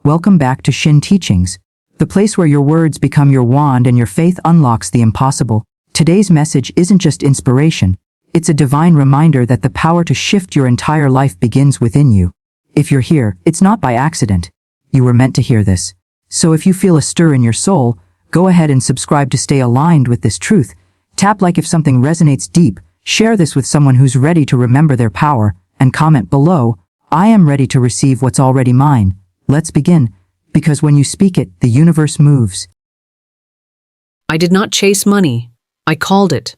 Welcome back to Shinn Teachings, the place where your words become your wand and your faith unlocks the impossible. Today's message isn't just inspiration, it's a divine reminder that the power to shift your entire life begins within you. If you're here, it's not by accident. You were meant to hear this. So if you feel a stir in your soul, go ahead and subscribe to stay aligned with this truth. Tap like if something resonates deep, share this with someone who's ready to remember their power, and comment below, I am ready to receive what's already mine. Let's begin, because when you speak it, the universe moves. I did not chase money, I called it.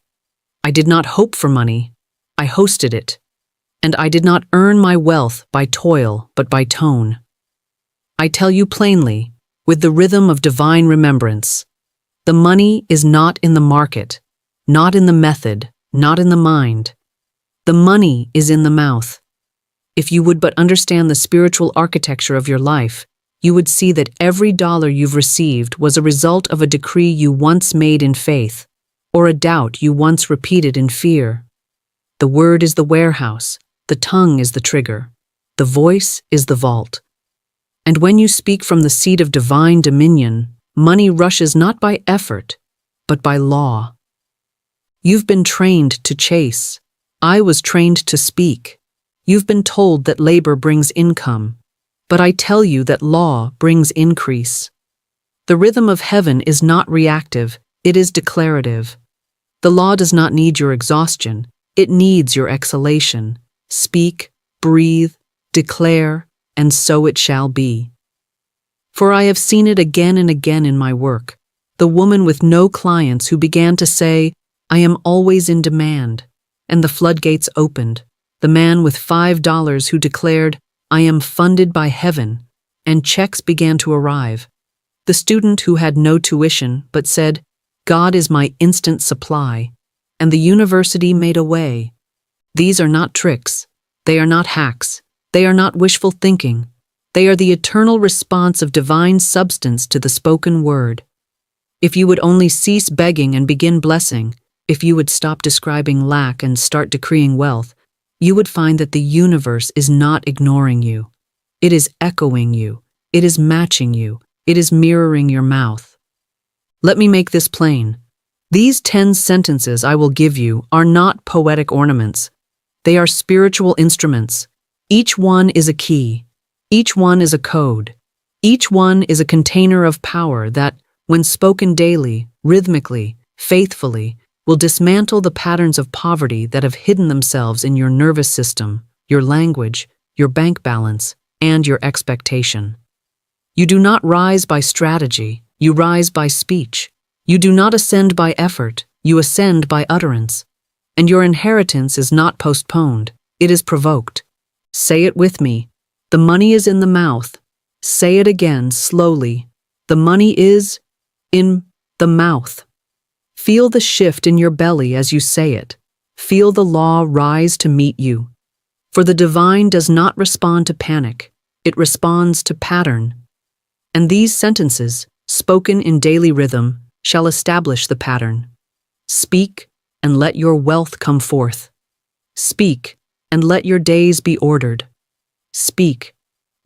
I did not hope for money, I hosted it. And I did not earn my wealth by toil, but by tone. I tell you plainly, with the rhythm of divine remembrance, the money is not in the market, not in the method, not in the mind. The money is in the mouth. If you would but understand the spiritual architecture of your life, you would see that every dollar you've received was a result of a decree you once made in faith, or a doubt you once repeated in fear. The word is the warehouse, the tongue is the trigger, the voice is the vault. And when you speak from the seat of divine dominion, money rushes not by effort, but by law. You've been trained to chase. I was trained to speak. You've been told that labor brings income, but I tell you that law brings increase. The rhythm of heaven is not reactive, it is declarative. The law does not need your exhaustion, it needs your exhalation. Speak, breathe, declare, and so it shall be. For I have seen it again and again in my work, the woman with no clients who began to say, I am always in demand, and the floodgates opened. The man with $5 who declared, I am funded by heaven, and checks began to arrive. The student who had no tuition but said, God is my instant supply, and the university made a way. These are not tricks, they are not hacks, they are not wishful thinking. They are the eternal response of divine substance to the spoken word. If you would only cease begging and begin blessing, if you would stop describing lack and start decreeing wealth, you would find that the universe is not ignoring you. It is echoing you. It is matching you. It is mirroring your mouth. Let me make this plain. These 10 sentences I will give you are not poetic ornaments. They are spiritual instruments. Each one is a key. Each one is a code. Each one is a container of power that, when spoken daily, rhythmically, faithfully, will dismantle the patterns of poverty that have hidden themselves in your nervous system, your language, your bank balance, and your expectation. You do not rise by strategy, you rise by speech. You do not ascend by effort, you ascend by utterance. And your inheritance is not postponed, it is provoked. Say it with me. The money is in the mouth. Say it again, slowly. The money is in the mouth. Feel the shift in your belly as you say it. Feel the law rise to meet you. For the divine does not respond to panic. It responds to pattern. And these sentences, spoken in daily rhythm, shall establish the pattern. Speak, and let your wealth come forth. Speak, and let your days be ordered. Speak,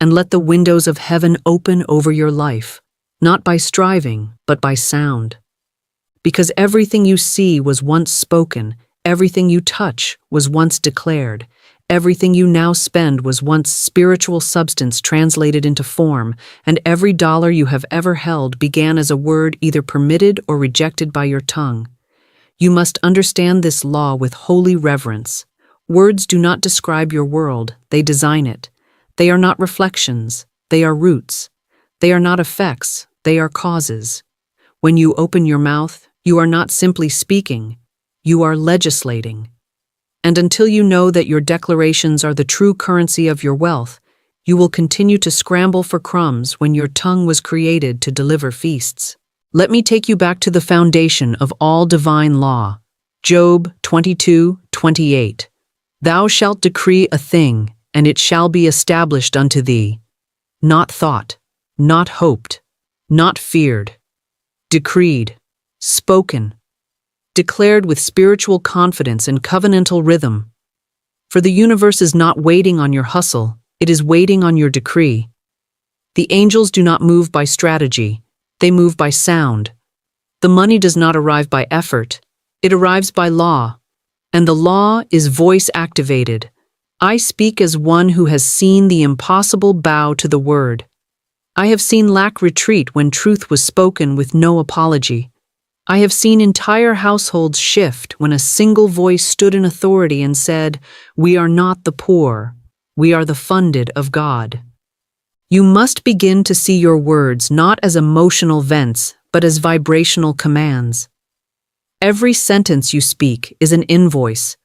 and let the windows of heaven open over your life, not by striving, but by sound. Because everything you see was once spoken, everything you touch was once declared, everything you now spend was once spiritual substance translated into form, and every dollar you have ever held began as a word either permitted or rejected by your tongue. You must understand this law with holy reverence. Words do not describe your world, they design it. They are not reflections, they are roots. They are not effects, they are causes. When you open your mouth, you are not simply speaking, you are legislating. And until you know that your declarations are the true currency of your wealth, you will continue to scramble for crumbs when your tongue was created to deliver feasts. Let me take you back to the foundation of all divine law. Job 22:28. Thou shalt decree a thing, and it shall be established unto thee. Not thought, not hoped, not feared. Decreed, spoken, declared with spiritual confidence and covenantal rhythm. For the universe is not waiting on your hustle, it is waiting on your decree. The angels do not move by strategy, they move by sound. The money does not arrive by effort, it arrives by law. And the law is voice activated. I speak as one who has seen the impossible bow to the word. I have seen lack retreat when truth was spoken with no apology. I have seen entire households shift when a single voice stood in authority and said, "We are not the poor, we are the funded of God." You must begin to see your words not as emotional vents, but as vibrational commands. Every sentence you speak is an invoice.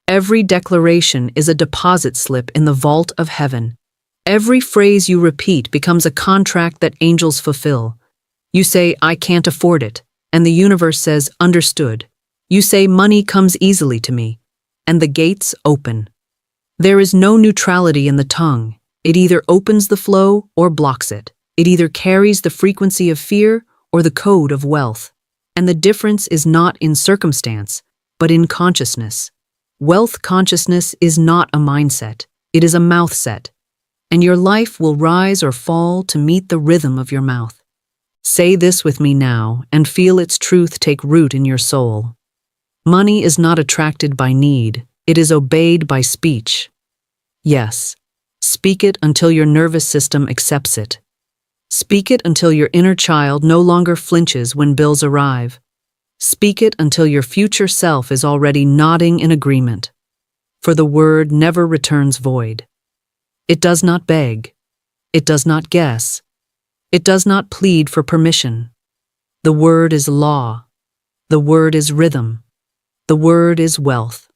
Every declaration is a deposit slip in the vault of heaven. Every phrase you repeat becomes a contract that angels fulfill. You say, "I can't afford it," and the universe says, "Understood." You say, "Money comes easily to me," and the gates open. There is no neutrality in the tongue. It either opens the flow or blocks it. It either carries the frequency of fear or the code of wealth. And the difference is not in circumstance, but in consciousness. Wealth consciousness is not a mindset, it is a mouth set. And your life will rise or fall to meet the rhythm of your mouth. Say this with me now and feel its truth take root in your soul. Money is not attracted by need, it is obeyed by speech. Yes, speak it until your nervous system accepts it. Speak it until your inner child no longer flinches when bills arrive. Speak it until your future self is already nodding in agreement. For the word never returns void. It does not beg. It does not guess. It does not plead for permission. The word is law. The word is rhythm. The word is wealth.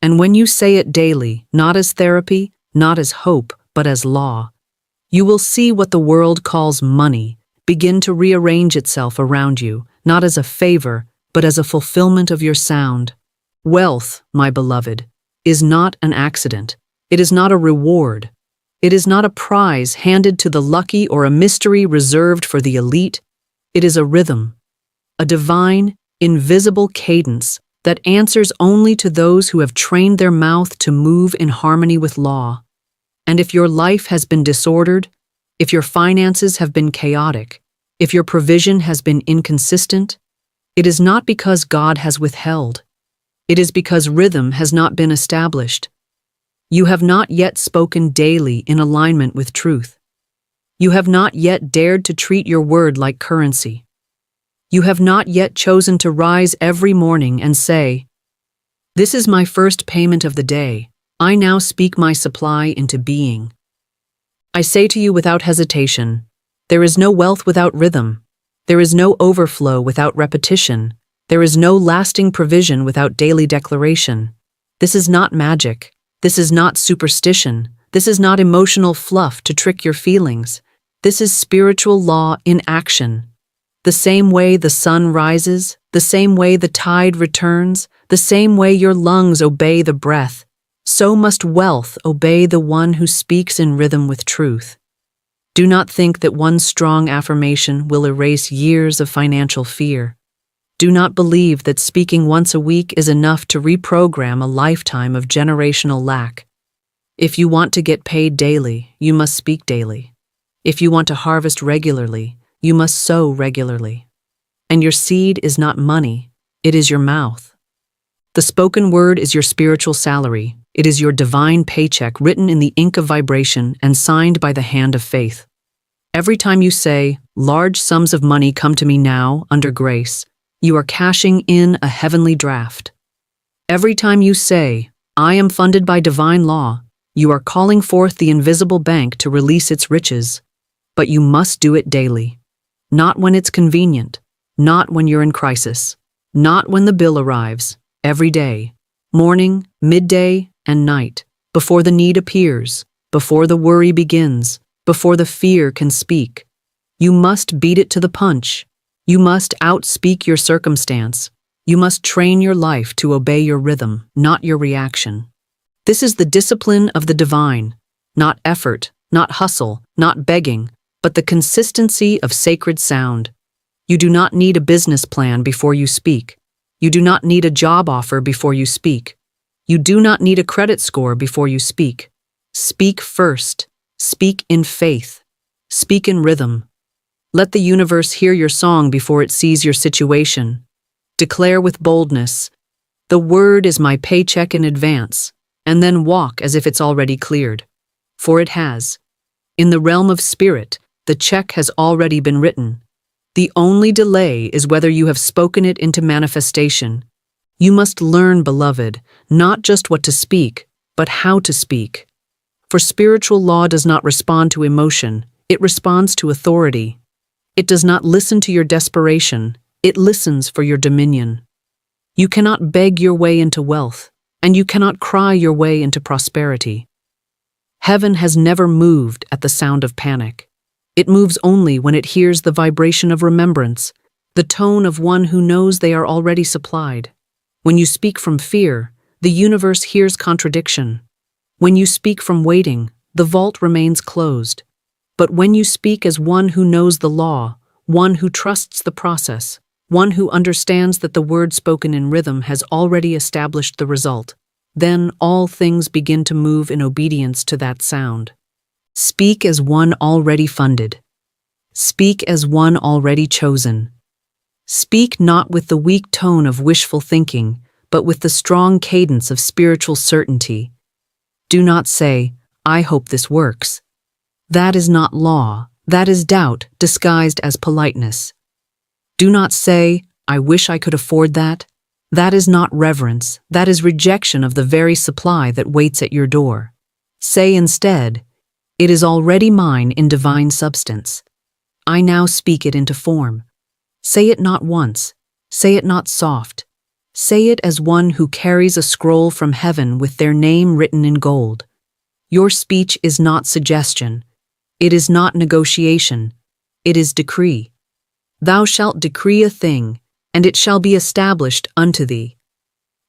And when you say it daily, not as therapy, not as hope, but as law, you will see what the world calls money begin to rearrange itself around you, not as a favor, but as a fulfillment of your sound. Wealth, my beloved, is not an accident. It is not a reward. It is not a prize handed to the lucky or a mystery reserved for the elite. It is a rhythm, a divine, invisible cadence that answers only to those who have trained their mouth to move in harmony with law. And if your life has been disordered, if your finances have been chaotic, if your provision has been inconsistent, it is not because God has withheld. It is because rhythm has not been established. You have not yet spoken daily in alignment with truth. You have not yet dared to treat your word like currency. You have not yet chosen to rise every morning and say, "This is my first payment of the day. I now speak my supply into being." I say to you without hesitation, there is no wealth without rhythm. There is no overflow without repetition. There is no lasting provision without daily declaration. This is not magic. This is not superstition. This is not emotional fluff to trick your feelings. This is spiritual law in action. The same way the sun rises, the same way the tide returns, the same way your lungs obey the breath, so must wealth obey the one who speaks in rhythm with truth. Do not think that one strong affirmation will erase years of financial fear. Do not believe that speaking once a week is enough to reprogram a lifetime of generational lack. If you want to get paid daily, you must speak daily. If you want to harvest regularly, you must sow regularly. And your seed is not money, it is your mouth. The spoken word is your spiritual salary. It is your divine paycheck written in the ink of vibration and signed by the hand of faith. Every time you say, "Large sums of money come to me now, under grace," you are cashing in a heavenly draft. Every time you say, "I am funded by divine law," you are calling forth the invisible bank to release its riches. But you must do it daily. Not when it's convenient. Not when you're in crisis. Not when the bill arrives. Every day. Morning, midday, and night, before the need appears, before the worry begins, before the fear can speak. You must beat it to the punch. You must outspeak your circumstance. You must train your life to obey your rhythm, not your reaction. This is the discipline of the divine, not effort, not hustle, not begging, but the consistency of sacred sound. You do not need a business plan before you speak. You do not need a job offer before you speak. You do not need a credit score before you speak. Speak first. Speak in faith. Speak in rhythm. Let the universe hear your song before it sees your situation. Declare with boldness, "The word is my paycheck in advance," and then walk as if it's already cleared. For it has. In the realm of spirit, the check has already been written. The only delay is whether you have spoken it into manifestation. You must learn, beloved, not just what to speak, but how to speak. For spiritual law does not respond to emotion, it responds to authority. It does not listen to your desperation, it listens for your dominion. You cannot beg your way into wealth, and you cannot cry your way into prosperity. Heaven has never moved at the sound of panic. It moves only when it hears the vibration of remembrance, the tone of one who knows they are already supplied. When you speak from fear, the universe hears contradiction. When you speak from waiting, the vault remains closed. But when you speak as one who knows the law, one who trusts the process, one who understands that the word spoken in rhythm has already established the result, then all things begin to move in obedience to that sound. Speak as one already funded. Speak as one already chosen. Speak not with the weak tone of wishful thinking, but with the strong cadence of spiritual certainty. Do not say, "I hope this works." That is not law, that is doubt disguised as politeness. Do not say, "I wish I could afford that." That is not reverence, that is rejection of the very supply that waits at your door. Say instead, "It is already mine in divine substance. I now speak it into form." Say it not once, say it not soft. Say it as one who carries a scroll from heaven with their name written in gold. Your speech is not suggestion. It is not negotiation. It is decree. Thou shalt decree a thing, and it shall be established unto thee.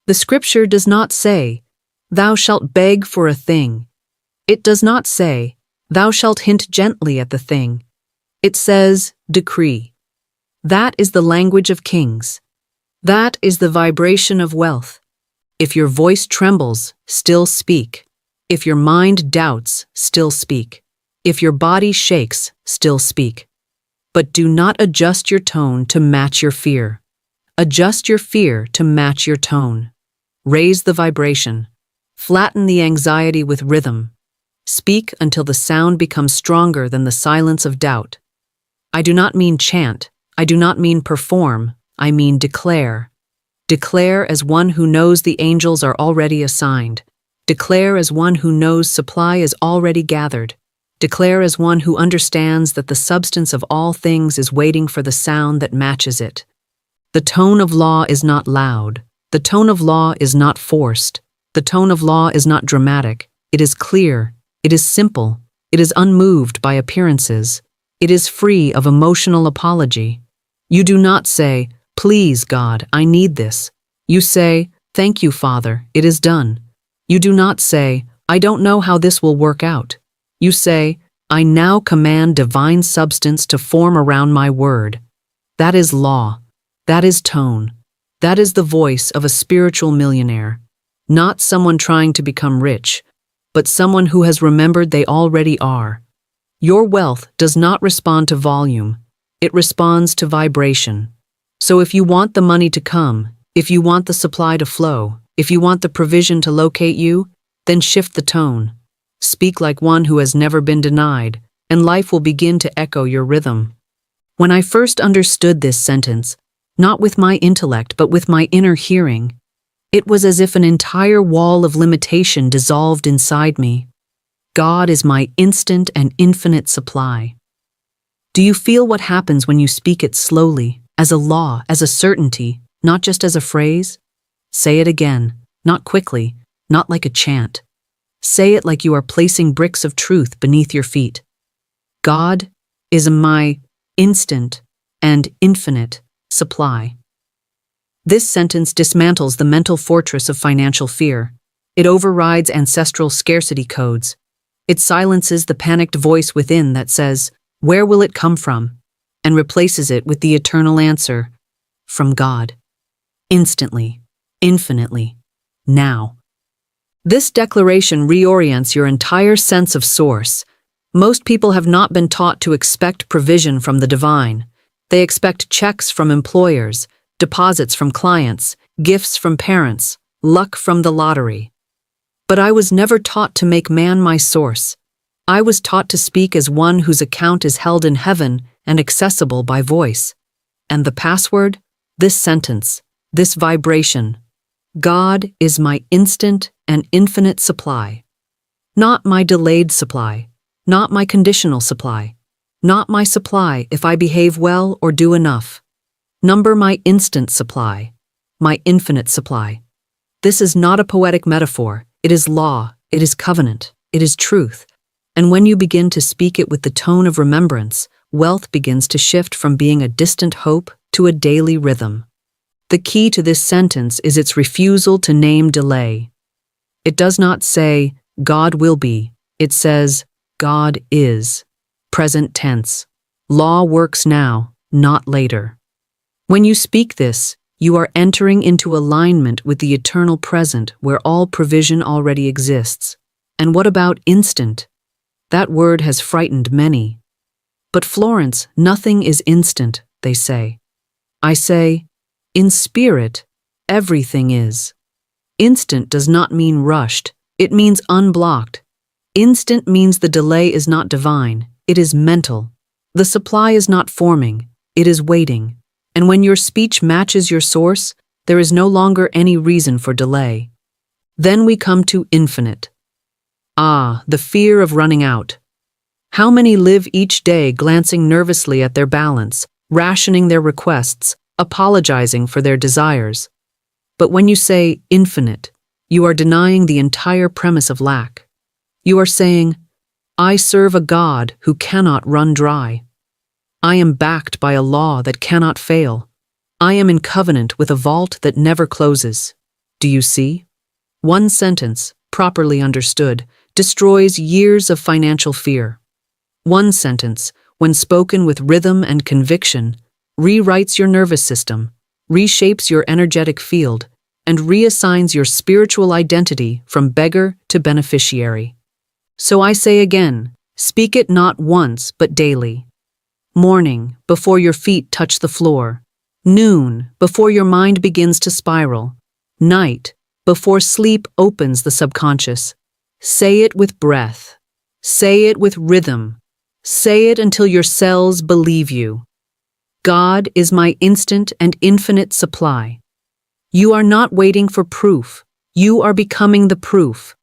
The scripture does not say, "Thou shalt beg for a thing." It does not say, "Thou shalt hint gently at the thing." It says, "Decree." That is the language of kings. That is the vibration of wealth. If your voice trembles, still speak. If your mind doubts, still speak. If your body shakes, still speak. But do not adjust your tone to match your fear. Adjust your fear to match your tone. Raise the vibration. Flatten the anxiety with rhythm. Speak until the sound becomes stronger than the silence of doubt. I do not mean chant. I do not mean perform, I mean declare. Declare as one who knows the angels are already assigned. Declare as one who knows supply is already gathered. Declare as one who understands that the substance of all things is waiting for the sound that matches it. The tone of law is not loud. The tone of law is not forced. The tone of law is not dramatic. It is clear. It is simple. It is unmoved by appearances. It is free of emotional apology. You do not say, "Please, God, I need this." You say, "Thank you, Father, it is done." You do not say, "I don't know how this will work out." You say, "I now command divine substance to form around my word." That is law. That is tone. That is the voice of a spiritual millionaire. Not someone trying to become rich, but someone who has remembered they already are. Your wealth does not respond to volume. It responds to vibration. So if you want the money to come, if you want the supply to flow, if you want the provision to locate you, then shift the tone. Speak like one who has never been denied, and life will begin to echo your rhythm. When I first understood this sentence, not with my intellect but with my inner hearing, it was as if an entire wall of limitation dissolved inside me. God is my instant and infinite supply. Do you feel what happens when you speak it slowly, as a law, as a certainty, not just as a phrase? Say it again, not quickly, not like a chant. Say it like you are placing bricks of truth beneath your feet. God is my instant and infinite supply. This sentence dismantles the mental fortress of financial fear. It overrides ancestral scarcity codes. It silences the panicked voice within that says, "Where will it come from?" and replaces it with the eternal answer, "From God." Instantly, infinitely, now. This declaration reorients your entire sense of source. Most people have not been taught to expect provision from the divine. They expect checks from employers, deposits from clients, gifts from parents, luck from the lottery. But I was never taught to make man my source. I was taught to speak as one whose account is held in heaven and accessible by voice. And the password? This sentence, this vibration. God is my instant and infinite supply. Not my delayed supply, not my conditional supply, not my supply if I behave well or do enough. Number my instant supply, my infinite supply. This is not a poetic metaphor. It is law, it is covenant, it is truth. And when you begin to speak it with the tone of remembrance, wealth begins to shift from being a distant hope to a daily rhythm. The key to this sentence is its refusal to name delay. It does not say, God will be. It says, God is. Present tense. Law works now, not later. When you speak this, you are entering into alignment with the eternal present where all provision already exists. And what about instant? That word has frightened many. But Florence, nothing is instant, they say. I say, in spirit, everything is. Instant does not mean rushed, it means unblocked. Instant means the delay is not divine, it is mental. The supply is not forming, it is waiting. And when your speech matches your source, there is no longer any reason for delay. Then we come to infinite. Ah, the fear of running out. How many live each day glancing nervously at their balance, rationing their requests, apologizing for their desires? But when you say infinite, you are denying the entire premise of lack. You are saying, I serve a God who cannot run dry. I am backed by a law that cannot fail. I am in covenant with a vault that never closes. Do you see? One sentence, properly understood, destroys years of financial fear. One sentence, when spoken with rhythm and conviction, rewrites your nervous system, reshapes your energetic field, and reassigns your spiritual identity from beggar to beneficiary. So I say again, speak it not once but daily. Morning, before your feet touch the floor. Noon, before your mind begins to spiral. Night, before sleep opens the subconscious. Say it with breath. Say it with rhythm. Say it until your cells believe you. God is my instant and infinite supply. You are not waiting for proof. You are becoming the proof.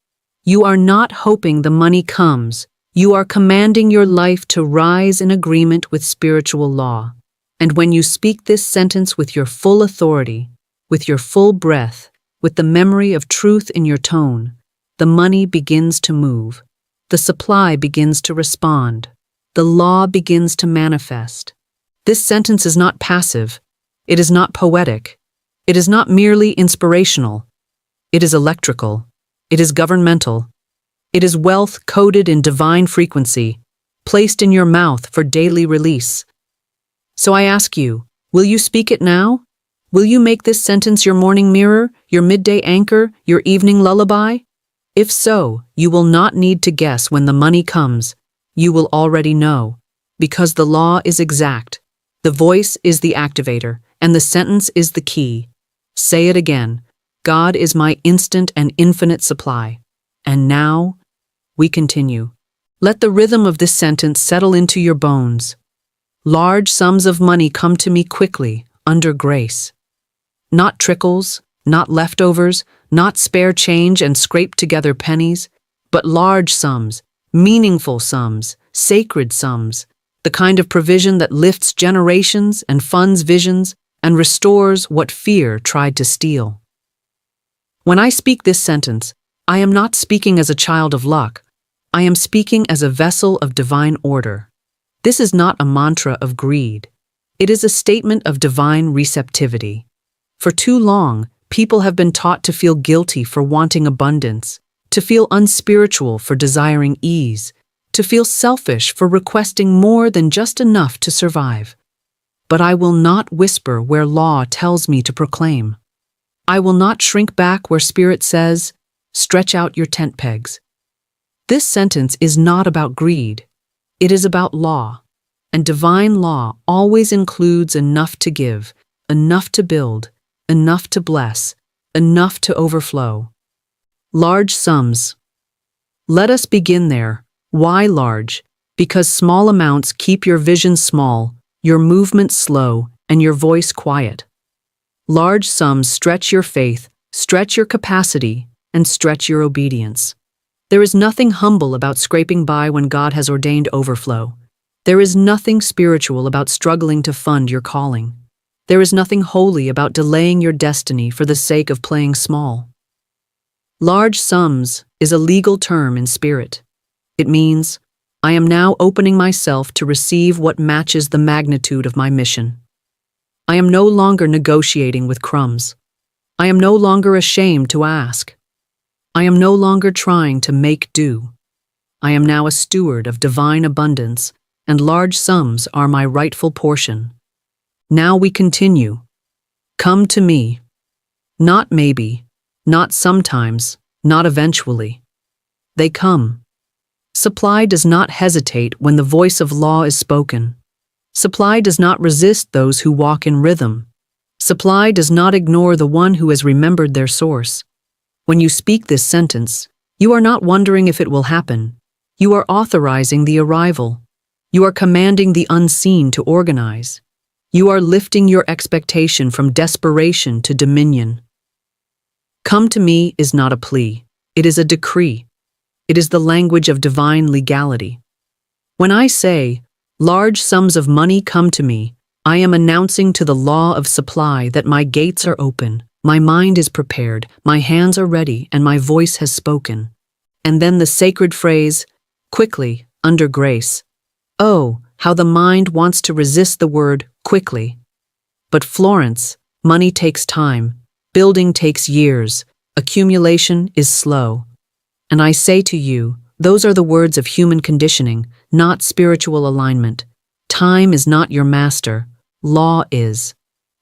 You are not hoping the money comes. You are commanding your life to rise in agreement with spiritual law. And when you speak this sentence with your full authority, with your full breath, with the memory of truth in your tone, the money begins to move. The supply begins to respond. The law begins to manifest. This sentence is not passive. It is not poetic. It is not merely inspirational. It is electrical. It is governmental. It is wealth coded in divine frequency, placed in your mouth for daily release. So I ask you, will you speak it now? Will you make this sentence your morning mirror, your midday anchor, your evening lullaby? If so, you will not need to guess when the money comes. You will already know, because the law is exact. The voice is the activator, and the sentence is the key. Say it again. God is my instant and infinite supply. And now, we continue. Let the rhythm of this sentence settle into your bones. Large sums of money come to me quickly, under grace. Not trickles, not leftovers, not spare change and scraped together pennies, but large sums, meaningful sums, sacred sums, the kind of provision that lifts generations and funds visions and restores what fear tried to steal. When I speak this sentence, I am not speaking as a child of luck. I am speaking as a vessel of divine order. This is not a mantra of greed. It is a statement of divine receptivity. For too long, people have been taught to feel guilty for wanting abundance, to feel unspiritual for desiring ease, to feel selfish for requesting more than just enough to survive. But I will not whisper where law tells me to proclaim. I will not shrink back where spirit says, stretch out your tent pegs. This sentence is not about greed. It is about law, and divine law always includes enough to give, enough to build, enough to bless, enough to overflow. Large sums. Let us begin there. Why large? Because small amounts keep your vision small, your movement slow, and your voice quiet. Large sums stretch your faith, stretch your capacity, and stretch your obedience. There is nothing humble about scraping by when God has ordained overflow. There is nothing spiritual about struggling to fund your calling. There is nothing holy about delaying your destiny for the sake of playing small. Large sums is a legal term in spirit. It means, I am now opening myself to receive what matches the magnitude of my mission. I am no longer negotiating with crumbs. I am no longer ashamed to ask. I am no longer trying to make do. I am now a steward of divine abundance, and large sums are my rightful portion. Now we continue. Come to me. Not maybe, not sometimes, not eventually. They come. Supply does not hesitate when the voice of law is spoken. Supply does not resist those who walk in rhythm. Supply does not ignore the one who has remembered their source. When you speak this sentence, you are not wondering if it will happen. You are authorizing the arrival. You are commanding the unseen to organize. You are lifting your expectation from desperation to dominion. Come to me is not a plea. It is a decree. It is the language of divine legality. When I say, large sums of money come to me, I am announcing to the law of supply that my gates are open, my mind is prepared, my hands are ready, and my voice has spoken. And then the sacred phrase, quickly, under grace. Oh, how the mind wants to resist the word quickly. But Florence, money takes time, building takes years, accumulation is slow. And I say to you, those are the words of human conditioning, not spiritual alignment. Time is not your master, law is.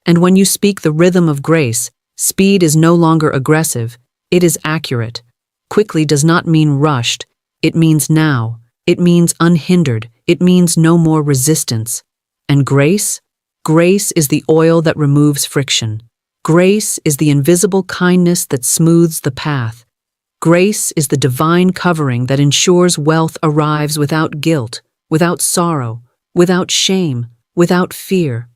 And when you speak the rhythm of grace, speed is no longer aggressive, it is accurate. Quickly does not mean rushed, it means now, it means unhindered, it means no more resistance. And grace? Grace is the oil that removes friction. Grace is the invisible kindness that smooths the path. Grace is the divine covering that ensures wealth arrives without guilt, without sorrow, without shame, without fear.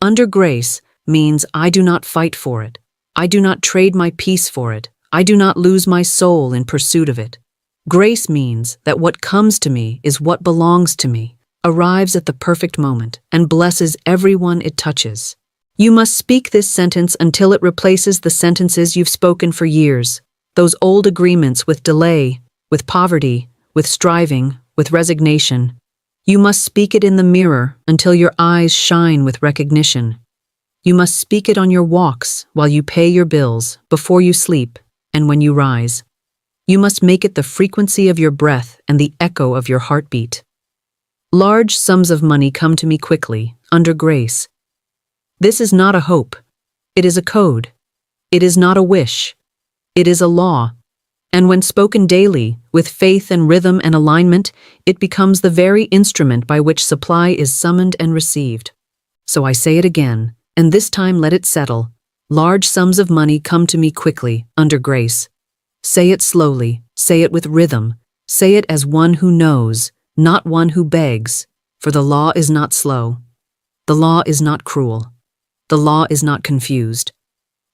Under grace means I do not fight for it. I do not trade my peace for it. I do not lose my soul in pursuit of it. Grace means that what comes to me is what belongs to me, arrives at the perfect moment, and blesses everyone it touches. You must speak this sentence until it replaces the sentences you've spoken for years. Those old agreements with delay, with poverty, with striving, with resignation. You must speak it in the mirror until your eyes shine with recognition. You must speak it on your walks while you pay your bills, before you sleep, and when you rise. You must make it the frequency of your breath and the echo of your heartbeat. Large sums of money come to me quickly, under grace. This is not a hope. It is a code. It is not a wish. It is a law, and when spoken daily, with faith and rhythm and alignment, it becomes the very instrument by which supply is summoned and received. So I say it again, and this time let it settle. Large sums of money come to me quickly, under grace. Say it slowly, say it with rhythm, say it as one who knows, not one who begs, for the law is not slow. The law is not cruel. The law is not confused.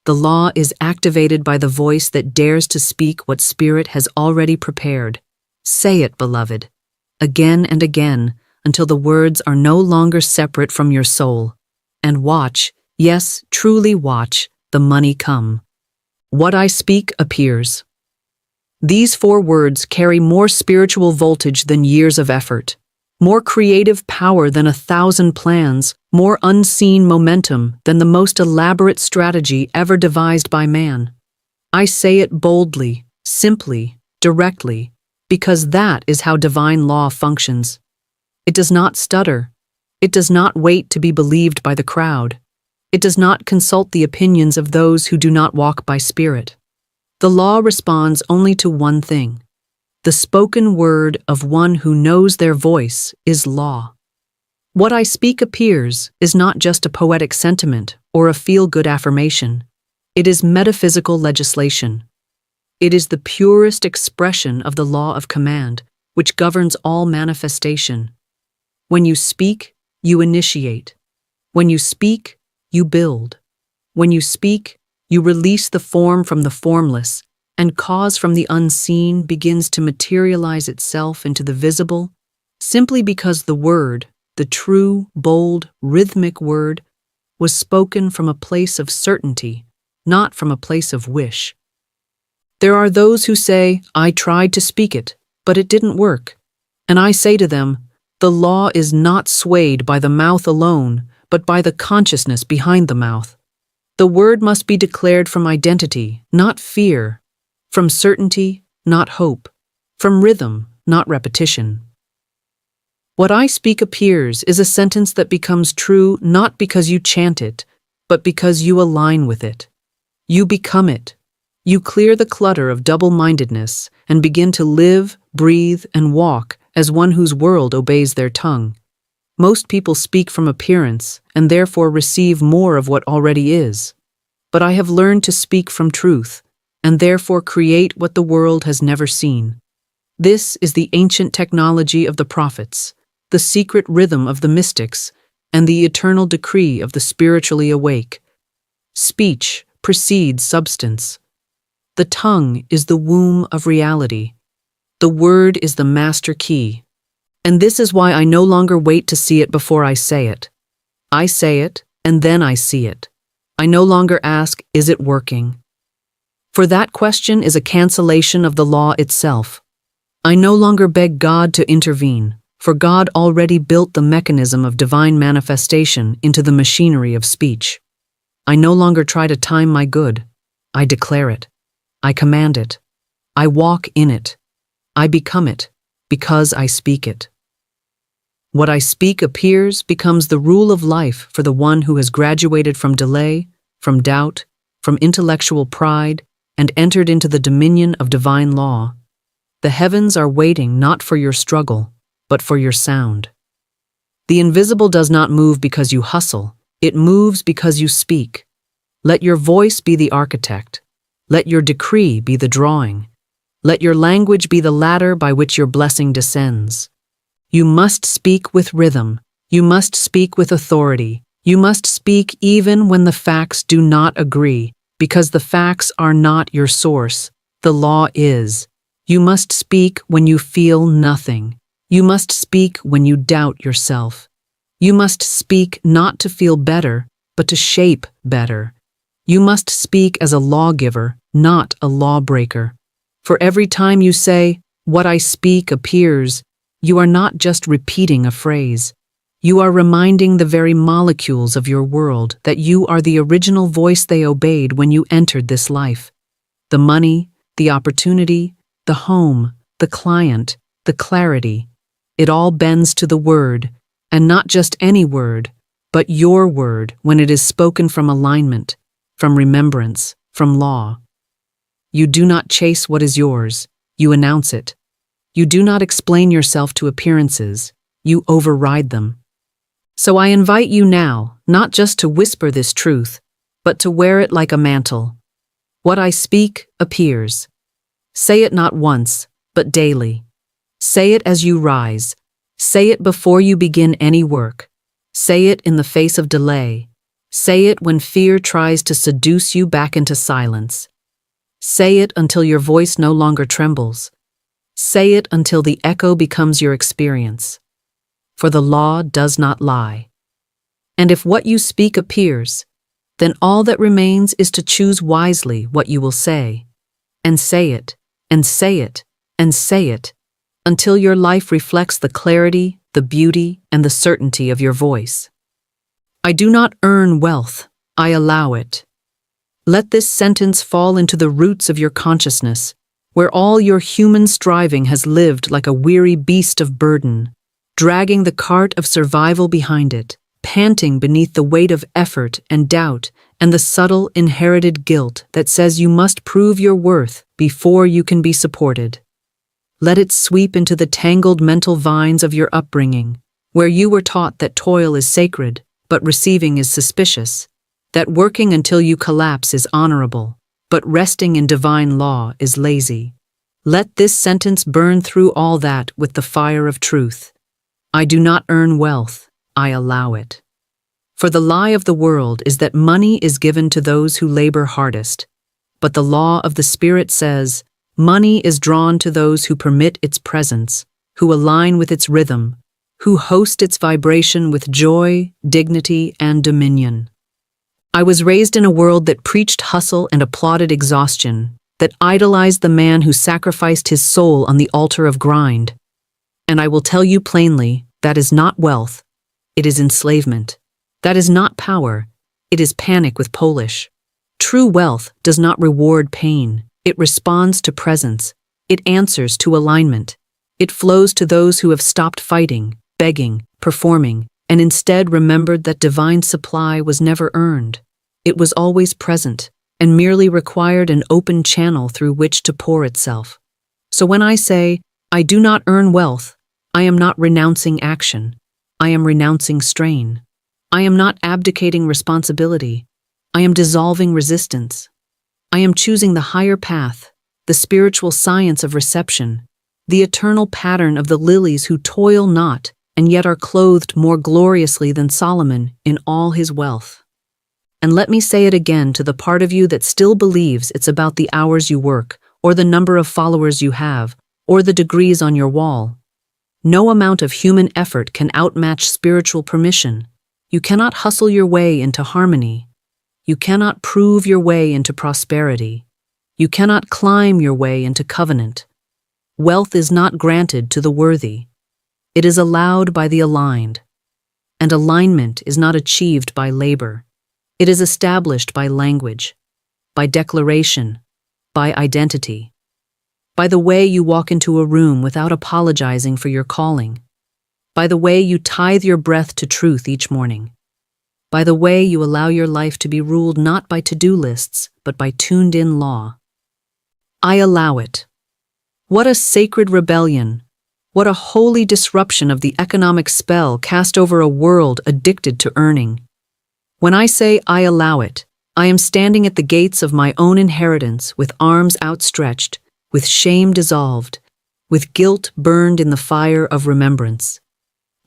The law is activated by the voice that dares to speak what Spirit has already prepared. Say it, beloved, again and again, until the words are no longer separate from your soul. And watch, yes, truly watch, the money come. What I speak appears. These 4 words carry more spiritual voltage than years of effort, more creative power than 1,000 plans, more unseen momentum than the most elaborate strategy ever devised by man. I say it boldly, simply, directly, because that is how divine law functions. It does not stutter. It does not wait to be believed by the crowd. It does not consult the opinions of those who do not walk by spirit. The law responds only to one thing. The spoken word of one who knows their voice is law. What I speak appears is not just a poetic sentiment or a feel-good affirmation. It is metaphysical legislation. It is the purest expression of the law of command, which governs all manifestation. When you speak, you initiate. When you speak, you build. When you speak, you release the form from the formless, and cause from the unseen begins to materialize itself into the visible, simply because the word, the true, bold, rhythmic word, was spoken from a place of certainty, not from a place of wish. There are those who say, I tried to speak it, but it didn't work. And I say to them, the law is not swayed by the mouth alone, but by the consciousness behind the mouth. The word must be declared from identity, not fear, from certainty, not hope, from rhythm, not repetition. What I speak appears is a sentence that becomes true not because you chant it, but because you align with it. You become it. You clear the clutter of double-mindedness and begin to live, breathe, and walk as one whose world obeys their tongue. Most people speak from appearance and therefore receive more of what already is. But I have learned to speak from truth and therefore create what the world has never seen. This is the ancient technology of the prophets, the secret rhythm of the mystics, and the eternal decree of the spiritually awake. Speech precedes substance. The tongue is the womb of reality. The word is the master key. And this is why I no longer wait to see it before I say it. I say it, and then I see it. I no longer ask, is it working? For that question is a cancellation of the law itself. I no longer beg God to intervene, for God already built the mechanism of divine manifestation into the machinery of speech. I no longer try to time my good. I declare it. I command it. I walk in it. I become it, because I speak it. What I speak appears becomes the rule of life for the one who has graduated from delay, from doubt, from intellectual pride, and entered into the dominion of divine law. The heavens are waiting not for your struggle, but for your sound. The invisible does not move because you hustle, it moves because you speak. Let your voice be the architect. Let your decree be the drawing. Let your language be the ladder by which your blessing descends. You must speak with rhythm. You must speak with authority. You must speak even when the facts do not agree, because the facts are not your source. The law is. You must speak when you feel nothing. You must speak when you doubt yourself. You must speak not to feel better, but to shape better. You must speak as a lawgiver, not a lawbreaker. For every time you say, what I speak appears, you are not just repeating a phrase. You are reminding the very molecules of your world that you are the original voice they obeyed when you entered this life. The money, the opportunity, the home, the client, the clarity. It all bends to the word, and not just any word, but your word when it is spoken from alignment, from remembrance, from law. You do not chase what is yours, you announce it. You do not explain yourself to appearances, you override them. So I invite you now, not just to whisper this truth, but to wear it like a mantle. What I speak appears. Say it not once, but daily. Say it as you rise. Say it before you begin any work. Say it in the face of delay. Say it when fear tries to seduce you back into silence. Say it until your voice no longer trembles. Say it until the echo becomes your experience. For the law does not lie. And if what you speak appears, then all that remains is to choose wisely what you will say. And say it, and say it, and say it, until your life reflects the clarity, the beauty, and the certainty of your voice. I do not earn wealth, I allow it. Let this sentence fall into the roots of your consciousness, where all your human striving has lived like a weary beast of burden, dragging the cart of survival behind it, panting beneath the weight of effort and doubt and the subtle inherited guilt that says you must prove your worth before you can be supported. Let it sweep into the tangled mental vines of your upbringing, where you were taught that toil is sacred, but receiving is suspicious, that working until you collapse is honorable, but resting in divine law is lazy. Let this sentence burn through all that with the fire of truth. I do not earn wealth, I allow it. For the lie of the world is that money is given to those who labor hardest, but the law of the Spirit says, money is drawn to those who permit its presence, who align with its rhythm, who host its vibration with joy, dignity, and dominion. I was raised in a world that preached hustle and applauded exhaustion, that idolized the man who sacrificed his soul on the altar of grind. And I will tell you plainly, that is not wealth, it is enslavement. That is not power, it is panic with Polish. True wealth does not reward pain, it responds to presence, it answers to alignment. It flows to those who have stopped fighting, begging, performing, and instead remembered that divine supply was never earned. It was always present, and merely required an open channel through which to pour itself. So when I say, I do not earn wealth, I am not renouncing action, I am renouncing strain. I am not abdicating responsibility, I am dissolving resistance. I am choosing the higher path, the spiritual science of reception, the eternal pattern of the lilies who toil not and yet are clothed more gloriously than Solomon in all his wealth. And let me say it again to the part of you that still believes it's about the hours you work, or the number of followers you have, or the degrees on your wall. No amount of human effort can outmatch spiritual permission. You cannot hustle your way into harmony. You cannot prove your way into prosperity. You cannot climb your way into covenant. Wealth is not granted to the worthy. It is allowed by the aligned. And alignment is not achieved by labor. It is established by language, by declaration, by identity, by the way you walk into a room without apologizing for your calling, by the way you tithe your breath to truth each morning, by the way you allow your life to be ruled not by to-do lists, but by tuned-in law. I allow it. What a sacred rebellion! What a holy disruption of the economic spell cast over a world addicted to earning. When I say I allow it, I am standing at the gates of my own inheritance with arms outstretched, with shame dissolved, with guilt burned in the fire of remembrance.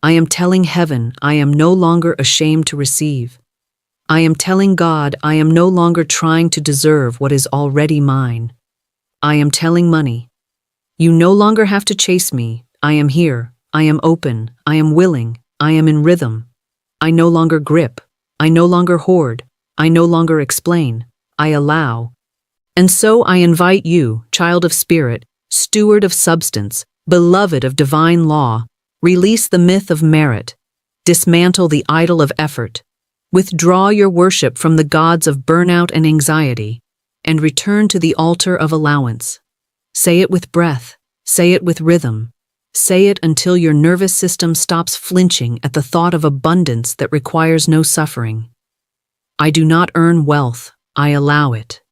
I am telling heaven I am no longer ashamed to receive. I am telling God I am no longer trying to deserve what is already mine. I am telling money, you no longer have to chase me. I am here. I am open. I am willing. I am in rhythm. I no longer grip. I no longer hoard. I no longer explain. I allow. And so I invite you, child of spirit, steward of substance, beloved of divine law, release the myth of merit, dismantle the idol of effort, withdraw your worship from the gods of burnout and anxiety, and return to the altar of allowance. Say it with breath, say it with rhythm, say it until your nervous system stops flinching at the thought of abundance that requires no suffering. I do not earn wealth, I allow it.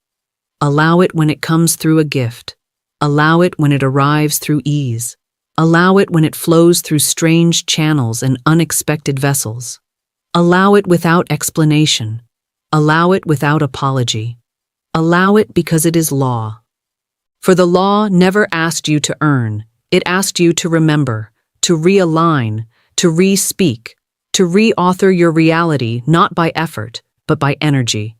Allow it when it comes through a gift. Allow it when it arrives through ease. Allow it when it flows through strange channels and unexpected vessels. Allow it without explanation. Allow it without apology. Allow it because it is law. For the law never asked you to earn. It asked you to remember, to realign, to re-speak, to re-author your reality not by effort, but by energy.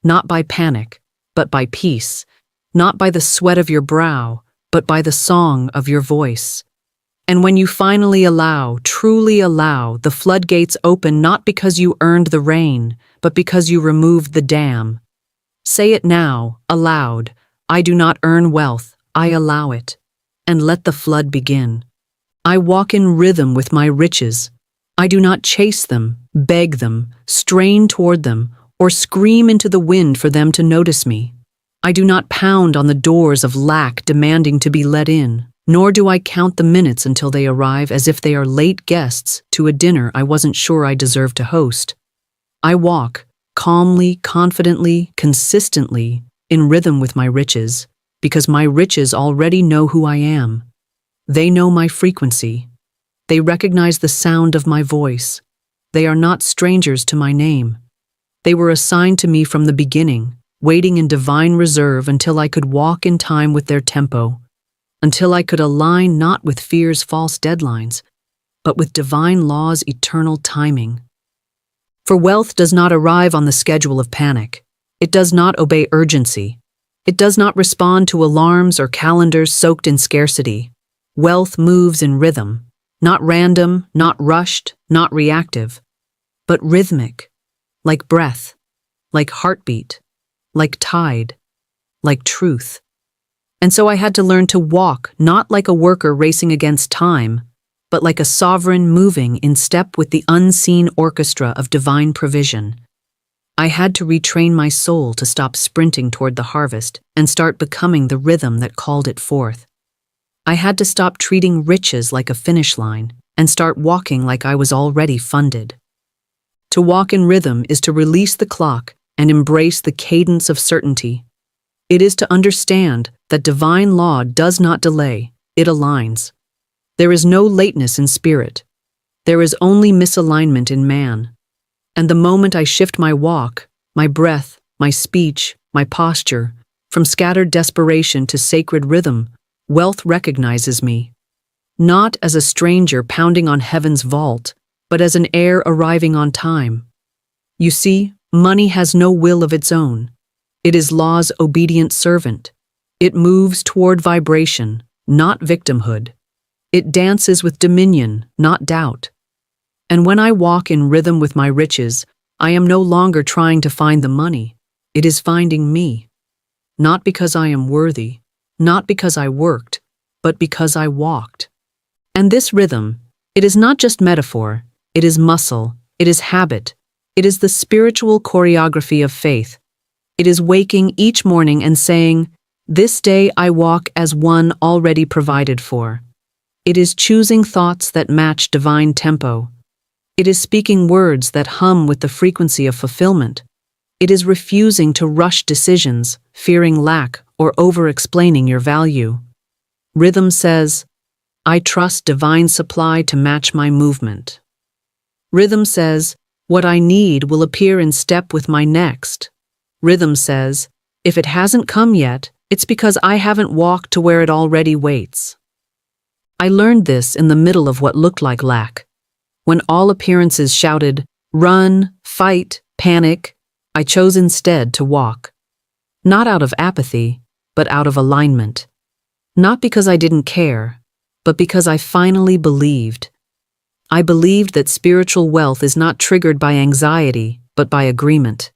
Not by panic, but by peace. Not by the sweat of your brow, but by the song of your voice. And when you finally allow, truly allow, the floodgates open not because you earned the rain, but because you removed the dam. Say it now, aloud, I do not earn wealth, I allow it. And let the flood begin. I walk in rhythm with my riches. I do not chase them, beg them, strain toward them, or scream into the wind for them to notice me. I do not pound on the doors of lack demanding to be let in, nor do I count the minutes until they arrive as if they are late guests to a dinner I wasn't sure I deserved to host. I walk, calmly, confidently, consistently, in rhythm with my riches, because my riches already know who I am. They know my frequency. They recognize the sound of my voice. They are not strangers to my name. They were assigned to me from the beginning, waiting in divine reserve until I could walk in time with their tempo, until I could align not with fear's false deadlines, but with divine law's eternal timing. For wealth does not arrive on the schedule of panic. It does not obey urgency. It does not respond to alarms or calendars soaked in scarcity. Wealth moves in rhythm, not random, not rushed, not reactive, but rhythmic, like breath, like heartbeat, like tide, like truth. And so I had to learn to walk not like a worker racing against time, but like a sovereign moving in step with the unseen orchestra of divine provision. I had to retrain my soul to stop sprinting toward the harvest and start becoming the rhythm that called it forth. I had to stop treating riches like a finish line and start walking like I was already funded. To walk in rhythm is to release the clock and embrace the cadence of certainty. It is to understand that divine law does not delay, it aligns. There is no lateness in spirit. There is only misalignment in man. And the moment I shift my walk, my breath, my speech, my posture, from scattered desperation to sacred rhythm, wealth recognizes me. Not as a stranger pounding on heaven's vault, but as an heir arriving on time. You see, money has no will of its own. It is law's obedient servant. It moves toward vibration, not victimhood. It dances with dominion, not doubt. And when I walk in rhythm with my riches, I am no longer trying to find the money. It is finding me. Not because I am worthy, not because I worked, but because I walked. And this rhythm, it is not just metaphor, it is muscle, it is habit, it is the spiritual choreography of faith. It is waking each morning and saying, "This day I walk as one already provided for." It is choosing thoughts that match divine tempo. It is speaking words that hum with the frequency of fulfillment. It is refusing to rush decisions, fearing lack, or over-explaining your value. Rhythm says, "I trust divine supply to match my movement." Rhythm says, "What I need will appear in step with my next." Rhythm says, "If it hasn't come yet, it's because I haven't walked to where it already waits." I learned this in the middle of what looked like lack. When all appearances shouted, "Run, fight, panic," I chose instead to walk. Not out of apathy, but out of alignment. Not because I didn't care, but because I finally believed. I believed that spiritual wealth is not triggered by anxiety, but by agreement.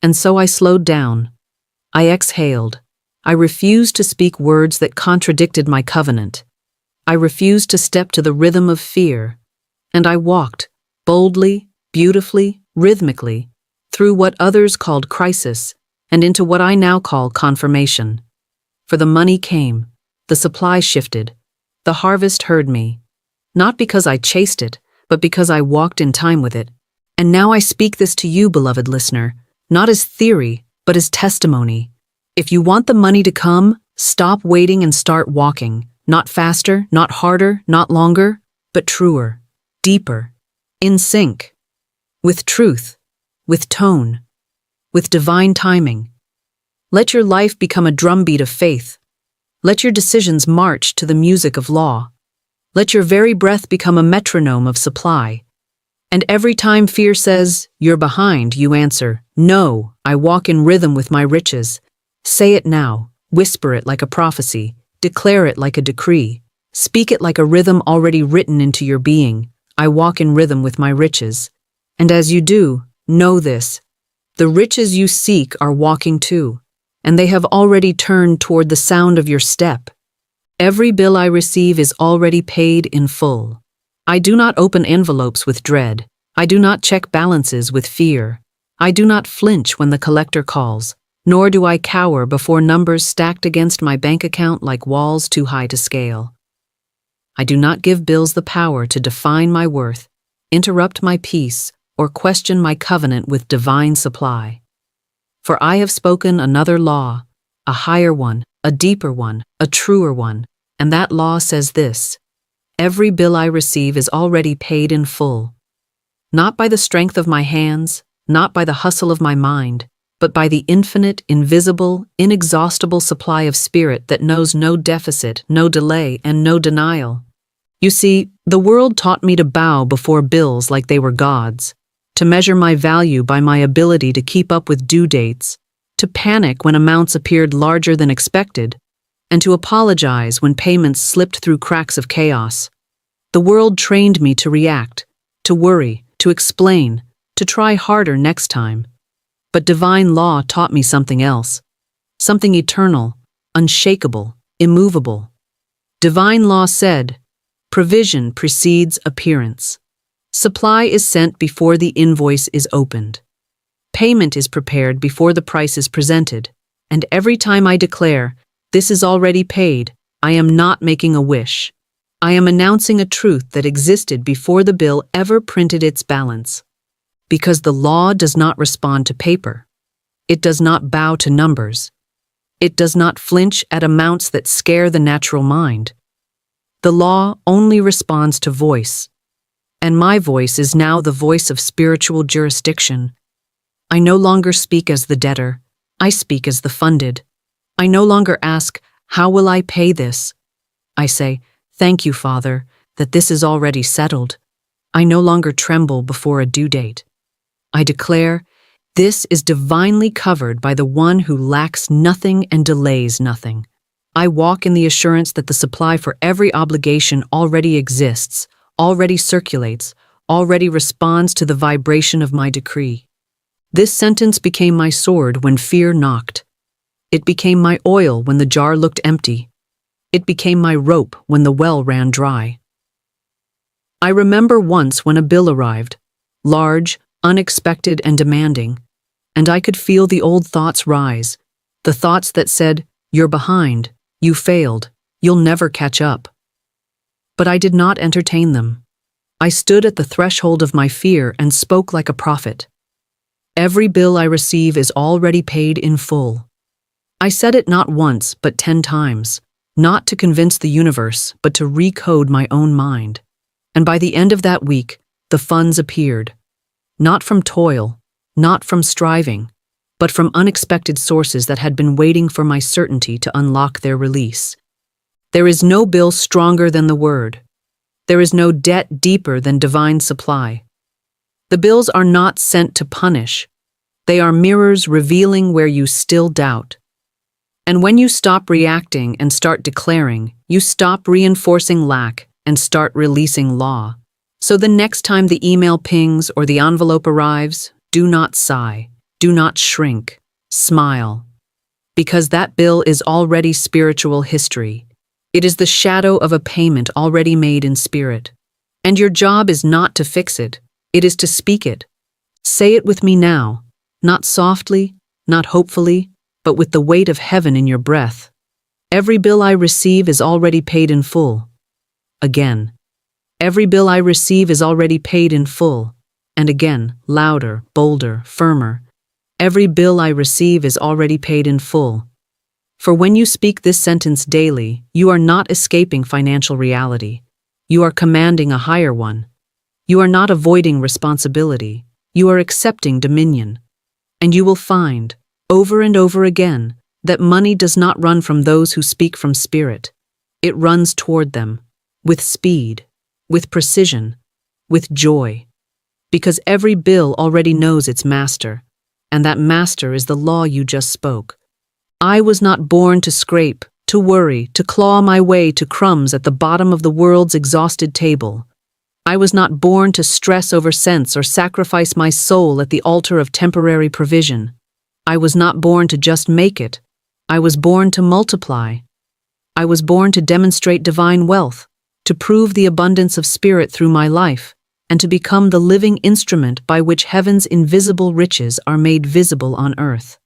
And so I slowed down. I exhaled. I refused to speak words that contradicted my covenant. I refused to step to the rhythm of fear. And I walked, boldly, beautifully, rhythmically, through what others called crisis, and into what I now call confirmation. For the money came, the supply shifted, the harvest heard me, not because I chased it, but because I walked in time with it. And now I speak this to you, beloved listener, not as theory, but as testimony. If you want the money to come, stop waiting and start walking, not faster, not harder, not longer, but truer. Deeper, in sync, with truth, with tone, with divine timing. Let your life become a drumbeat of faith. Let your decisions march to the music of law. Let your very breath become a metronome of supply. And every time fear says, "You're behind," you answer, "No, I walk in rhythm with my riches." Say it now, whisper it like a prophecy, declare it like a decree, speak it like a rhythm already written into your being. I walk in rhythm with my riches. And as you do, know this. The riches you seek are walking too, and they have already turned toward the sound of your step. Every bill I receive is already paid in full. I do not open envelopes with dread. I do not check balances with fear. I do not flinch when the collector calls, nor do I cower before numbers stacked against my bank account like walls too high to scale. I do not give bills the power to define my worth, interrupt my peace, or question my covenant with divine supply. For I have spoken another law, a higher one, a deeper one, a truer one, And that law says this: every bill I receive is already paid in full. Not by the strength of my hands, not by the hustle of my mind, but by the infinite, invisible, inexhaustible supply of spirit that knows no deficit, no delay, and no denial. You see, the world taught me to bow before bills like they were gods, to measure my value by my ability to keep up with due dates, to panic when amounts appeared larger than expected, and to apologize when payments slipped through cracks of chaos. The world trained me to react, to worry, to explain, to try harder next time. But divine law taught me something else, something eternal, unshakable, immovable. Divine law said, provision precedes appearance. Supply is sent before the invoice is opened. Payment is prepared before the price is presented. And every time I declare, this is already paid, I am not making a wish. I am announcing a truth that existed before the bill ever printed its balance. Because the law does not respond to paper. It does not bow to numbers. It does not flinch at amounts that scare the natural mind. The law only responds to voice. And my voice is now the voice of spiritual jurisdiction. I no longer speak as the debtor. I speak as the funded. I no longer ask, how will I pay this? I say, thank you, Father, that this is already settled. I no longer tremble before a due date. I declare, this is divinely covered by the one who lacks nothing and delays nothing. I walk in the assurance that the supply for every obligation already exists, already circulates, already responds to the vibration of my decree. This sentence became my sword when fear knocked. It became my oil when the jar looked empty. It became my rope when the well ran dry. I remember once when a bill arrived, large, unexpected, and demanding, and I could feel the old thoughts rise, the thoughts that said, you're behind, you failed, you'll never catch up. But I did not entertain them. I stood at the threshold of my fear and spoke like a prophet. Every bill I receive is already paid in full. I said it not once, but 10 times, not to convince the universe, but to recode my own mind. And by the end of that week, the funds appeared. Not from toil, not from striving, but from unexpected sources that had been waiting for my certainty to unlock their release. There is no bill stronger than the word. There is no debt deeper than divine supply. The bills are not sent to punish. They are mirrors revealing where you still doubt. And when you stop reacting and start declaring, you stop reinforcing lack and start releasing law. So the next time the email pings or the envelope arrives, do not sigh, do not shrink, smile. Because that bill is already spiritual history. It is the shadow of a payment already made in spirit. And your job is not to fix it, it is to speak it. Say it with me now, not softly, not hopefully, but with the weight of heaven in your breath. Every bill I receive is already paid in full. Again. Every bill I receive is already paid in full. And again, louder, bolder, firmer. Every bill I receive is already paid in full. For when you speak this sentence daily, you are not escaping financial reality. You are commanding a higher one. You are not avoiding responsibility. You are accepting dominion. And you will find, over and over again, that money does not run from those who speak from spirit. It runs toward them, with speed, with precision, with joy. Because every bill already knows its master, and that master is the law you just spoke. I was not born to scrape, to worry, to claw my way to crumbs at the bottom of the world's exhausted table. I was not born to stress over cents or sacrifice my soul at the altar of temporary provision. I was not born to just make it. I was born to multiply. I was born to demonstrate divine wealth, to prove the abundance of spirit through my life, and to become the living instrument by which heaven's invisible riches are made visible on earth.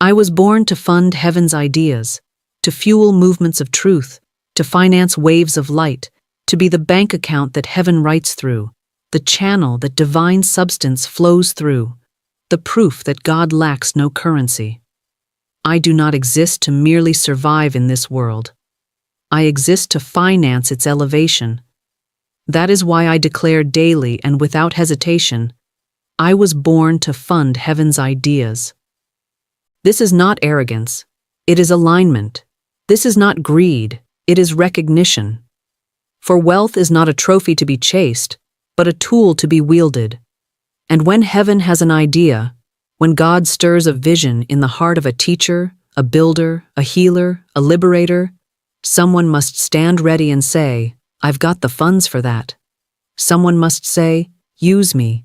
I was born to fund heaven's ideas, to fuel movements of truth, to finance waves of light, to be the bank account that heaven writes through, the channel that divine substance flows through, the proof that God lacks no currency. I do not exist to merely survive in this world. I exist to finance its elevation. That is why I declare daily and without hesitation, I was born to fund heaven's ideas. This is not arrogance. It is alignment. This is not greed. It is recognition. For wealth is not a trophy to be chased, but a tool to be wielded. And when heaven has an idea, when God stirs a vision in the heart of a teacher, a builder, a healer, a liberator, someone must stand ready and say, I've got the funds for that. Someone must say, use me.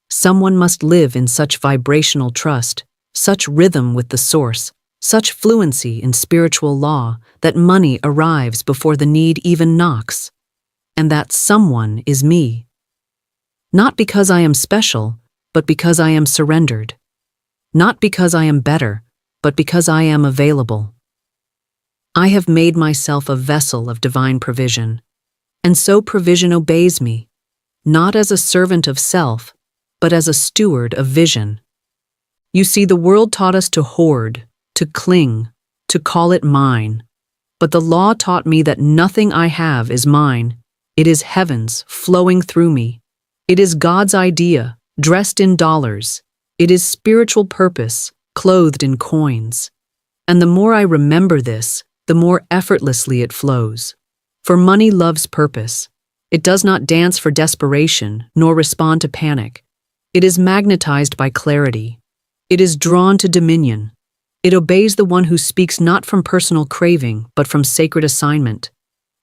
Someone must live in such vibrational trust, such rhythm with the source, such fluency in spiritual law that money arrives before the need even knocks. And that someone is me. Not because I am special, but because I am surrendered. Not because I am better, but because I am available. I have made myself a vessel of divine provision, and so provision obeys me, not as a servant of self, but as a steward of vision. You see, the world taught us to hoard, to cling, to call it mine. But the law taught me that nothing I have is mine. It is heaven's flowing through me. It is God's idea, dressed in dollars. It is spiritual purpose, clothed in coins. And the more I remember this, the more effortlessly it flows. For money loves purpose. It does not dance for desperation, nor respond to panic. It is magnetized by clarity. It is drawn to dominion. It obeys the one who speaks not from personal craving, but from sacred assignment.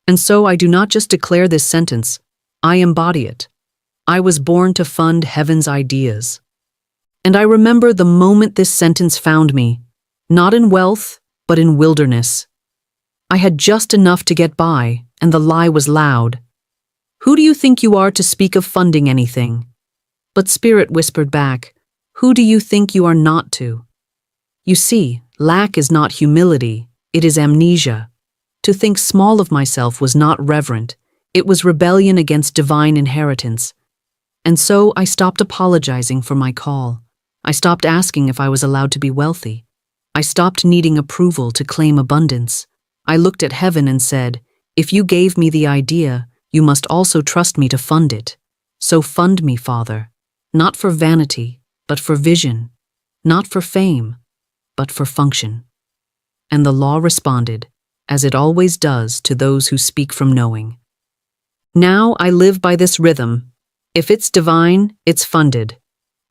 And so I do not just declare this sentence, I embody it. I was born to fund heaven's ideas. And I remember the moment this sentence found me, not in wealth, but in wilderness. I had just enough to get by, and the lie was loud. Who do you think you are to speak of funding anything? But Spirit whispered back, who do you think you are not to? You see, lack is not humility, it is amnesia. To think small of myself was not reverent, it was rebellion against divine inheritance. And so I stopped apologizing for my call. I stopped asking if I was allowed to be wealthy. I stopped needing approval to claim abundance. I looked at heaven and said, if you gave me the idea, you must also trust me to fund it. So fund me, Father, not for vanity, but for vision, not for fame, but for function. And the law responded, as it always does to those who speak from knowing. Now I live by this rhythm. If it's divine, it's funded.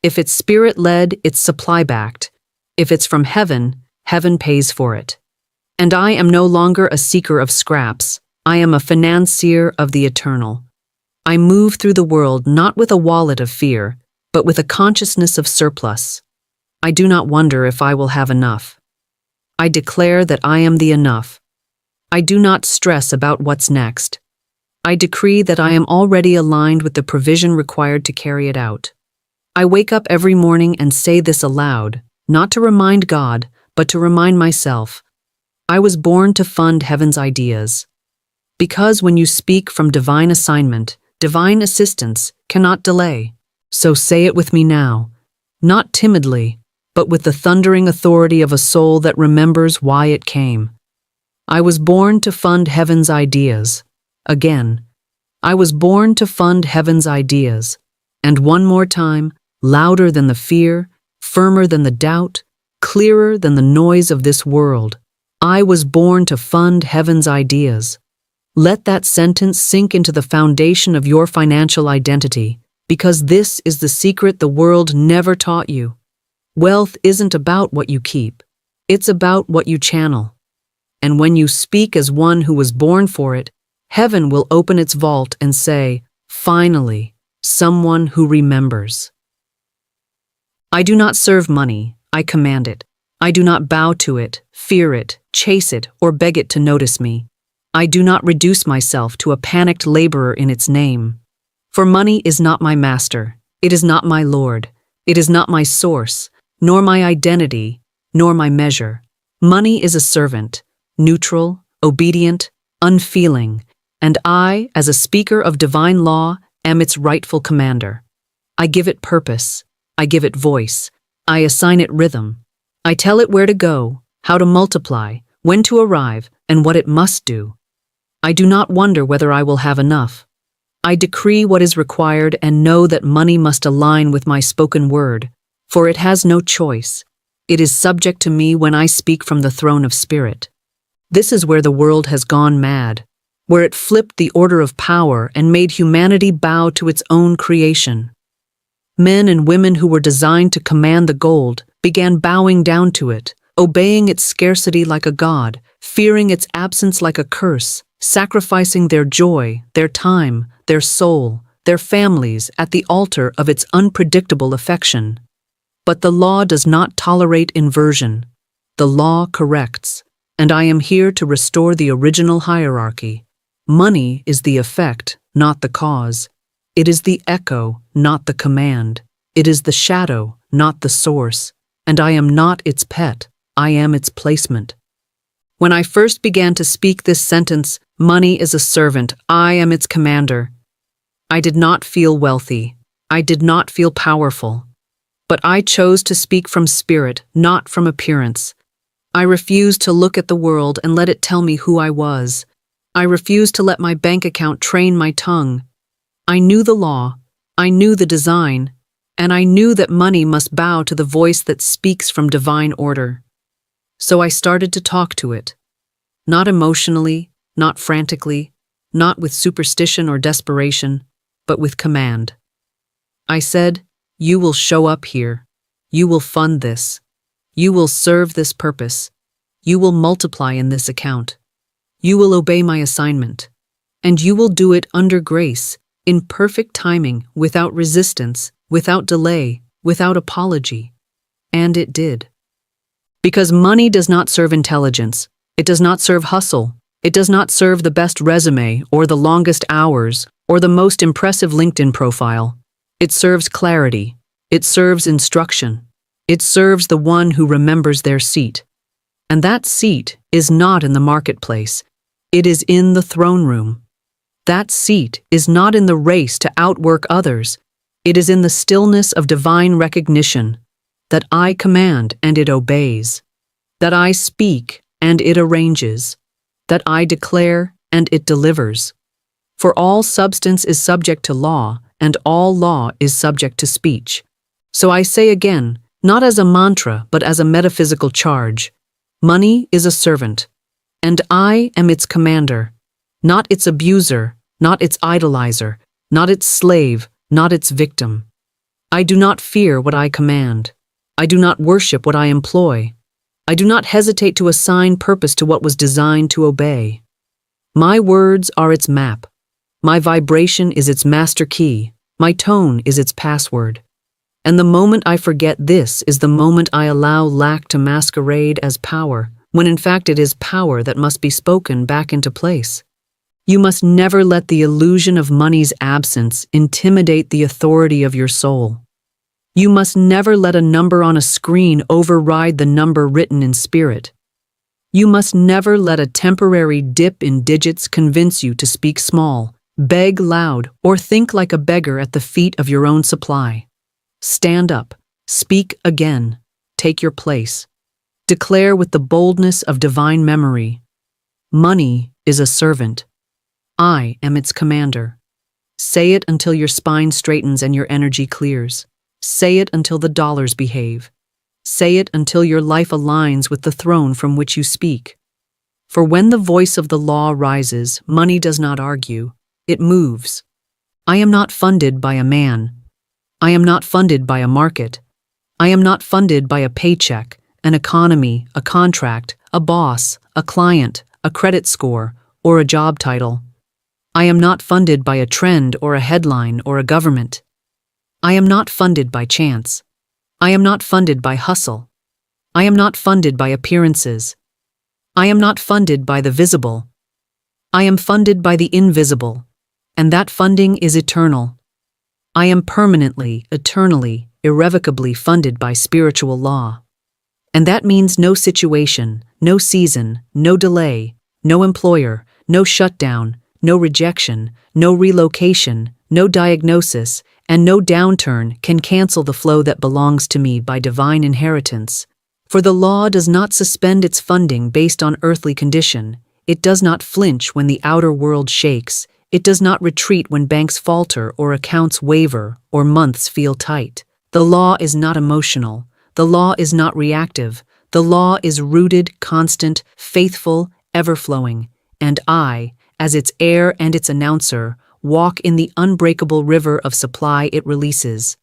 If it's spirit-led, it's supply-backed. If it's from heaven, heaven pays for it. And I am no longer a seeker of scraps. I am a financier of the eternal. I move through the world not with a wallet of fear, but with a consciousness of surplus. I do not wonder if I will have enough. I declare that I am the enough. I do not stress about what's next. I decree that I am already aligned with the provision required to carry it out. I wake up every morning and say this aloud, not to remind God, but to remind myself. I was born to fund heaven's ideas. Because when you speak from divine assignment, divine assistance cannot delay. So say it with me now, not timidly, but with the thundering authority of a soul that remembers why it came. I was born to fund heaven's ideas. Again, I was born to fund heaven's ideas. And one more time, louder than the fear, firmer than the doubt, clearer than the noise of this world. I was born to fund heaven's ideas. Let that sentence sink into the foundation of your financial identity, because this is the secret the world never taught you. Wealth isn't about what you keep. It's about what you channel. And when you speak as one who was born for it, heaven will open its vault and say, finally, someone who remembers. I do not serve money, I command it. I do not bow to it, fear it, chase it, or beg it to notice me. I do not reduce myself to a panicked laborer in its name. For money is not my master, it is not my Lord, it is not my source, nor my identity, nor my measure. Money is a servant, neutral, obedient, unfeeling, and I, as a speaker of divine law, am its rightful commander. I give it purpose, I give it voice, I assign it rhythm. I tell it where to go, how to multiply, when to arrive, and what it must do. I do not wonder whether I will have enough. I decree what is required and know that money must align with my spoken word, for it has no choice. It is subject to me when I speak from the throne of spirit. This is where the world has gone mad, where it flipped the order of power and made humanity bow to its own creation. Men and women who were designed to command the gold began bowing down to it, obeying its scarcity like a god, fearing its absence like a curse, sacrificing their joy, their time, their soul, their families at the altar of its unpredictable affection. But the law does not tolerate inversion. The law corrects, and I am here to restore the original hierarchy. Money is the effect, not the cause. It is the echo, not the command. It is the shadow, not the source. And I am not its pet, I am its placement. When I first began to speak this sentence, money is a servant, I am its commander, I did not feel wealthy. I did not feel powerful. But I chose to speak from spirit, not from appearance. I refused to look at the world and let it tell me who I was. I refused to let my bank account train my tongue. I knew the law, I knew the design, and I knew that money must bow to the voice that speaks from divine order. So I started to talk to it. Not emotionally, not frantically, not with superstition or desperation, but with command. I said, "You will show up here. You will fund this. You will serve this purpose. You will multiply in this account. You will obey my assignment. And you will do it under grace, in perfect timing, without resistance, without delay, without apology." And it did. Because money does not serve intelligence. It does not serve hustle. It does not serve the best resume or the longest hours or the most impressive LinkedIn profile. It serves clarity. It serves instruction. It serves the one who remembers their seat. And that seat is not in the marketplace. It is in the throne room. That seat is not in the race to outwork others. It is in the stillness of divine recognition that I command and it obeys, that I speak and it arranges, that I declare and it delivers. For all substance is subject to law, and all law is subject to speech. So I say again, not as a mantra, but as a metaphysical charge, money is a servant, and I am its commander, not its abuser, not its idolizer, not its slave, not its victim. I do not fear what I command. I do not worship what I employ. I do not hesitate to assign purpose to what was designed to obey. My words are its map. My vibration is its master key. My tone is its password. And the moment I forget this is the moment I allow lack to masquerade as power, when in fact it is power that must be spoken back into place. You must never let the illusion of money's absence intimidate the authority of your soul. You must never let a number on a screen override the number written in spirit. You must never let a temporary dip in digits convince you to speak small, beg loud, or think like a beggar at the feet of your own supply. Stand up, speak again, take your place. Declare with the boldness of divine memory. Money is a servant. I am its commander. Say it until your spine straightens and your energy clears. Say it until the dollars behave. Say it until your life aligns with the throne from which you speak. For when the voice of the law rises, money does not argue, it moves. I am not funded by a man. I am not funded by a market. I am not funded by a paycheck, an economy, a contract, a boss, a client, a credit score, or a job title. I am not funded by a trend or a headline or a government. I am not funded by chance. I am not funded by hustle. I am not funded by appearances. I am not funded by the visible. I am funded by the invisible, and that funding is eternal. I am permanently, eternally, irrevocably funded by spiritual law. And that means no situation, no season, no delay, no employer, no shutdown, no rejection, no relocation, no diagnosis, and no downturn can cancel the flow that belongs to me by divine inheritance. For the law does not suspend its funding based on earthly condition. it does not flinch when the outer world shakes. It does not retreat when banks falter or accounts waver or months feel tight. The law is not emotional. The law is not reactive. The law is rooted, constant, faithful, ever-flowing. And I, as its heir and its announcer, walk in the unbreakable river of supply it releases.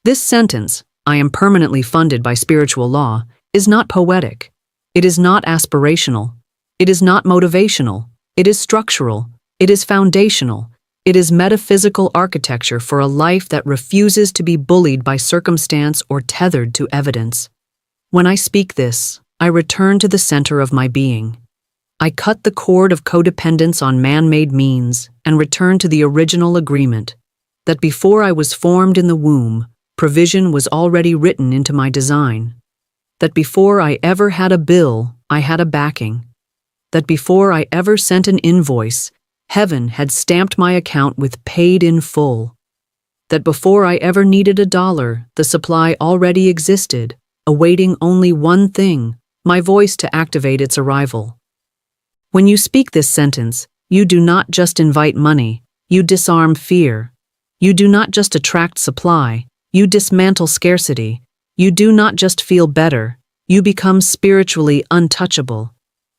This sentence, I am permanently funded by spiritual law, is not poetic. It is not aspirational. It is not motivational. It is structural. It is foundational. It is metaphysical architecture for a life that refuses to be bullied by circumstance or tethered to evidence. When I speak this, I return to the center of my being. I cut the cord of codependence on man-made means and return to the original agreement that before I was formed in the womb, provision was already written into my design. That before I ever had a bill, I had a backing. That before I ever sent an invoice, heaven had stamped my account with paid in full. That before I ever needed $1, the supply already existed, awaiting only one thing, my voice to activate its arrival. When you speak this sentence, you do not just invite money, you disarm fear. You do not just attract supply, you dismantle scarcity. You do not just feel better, you become spiritually untouchable.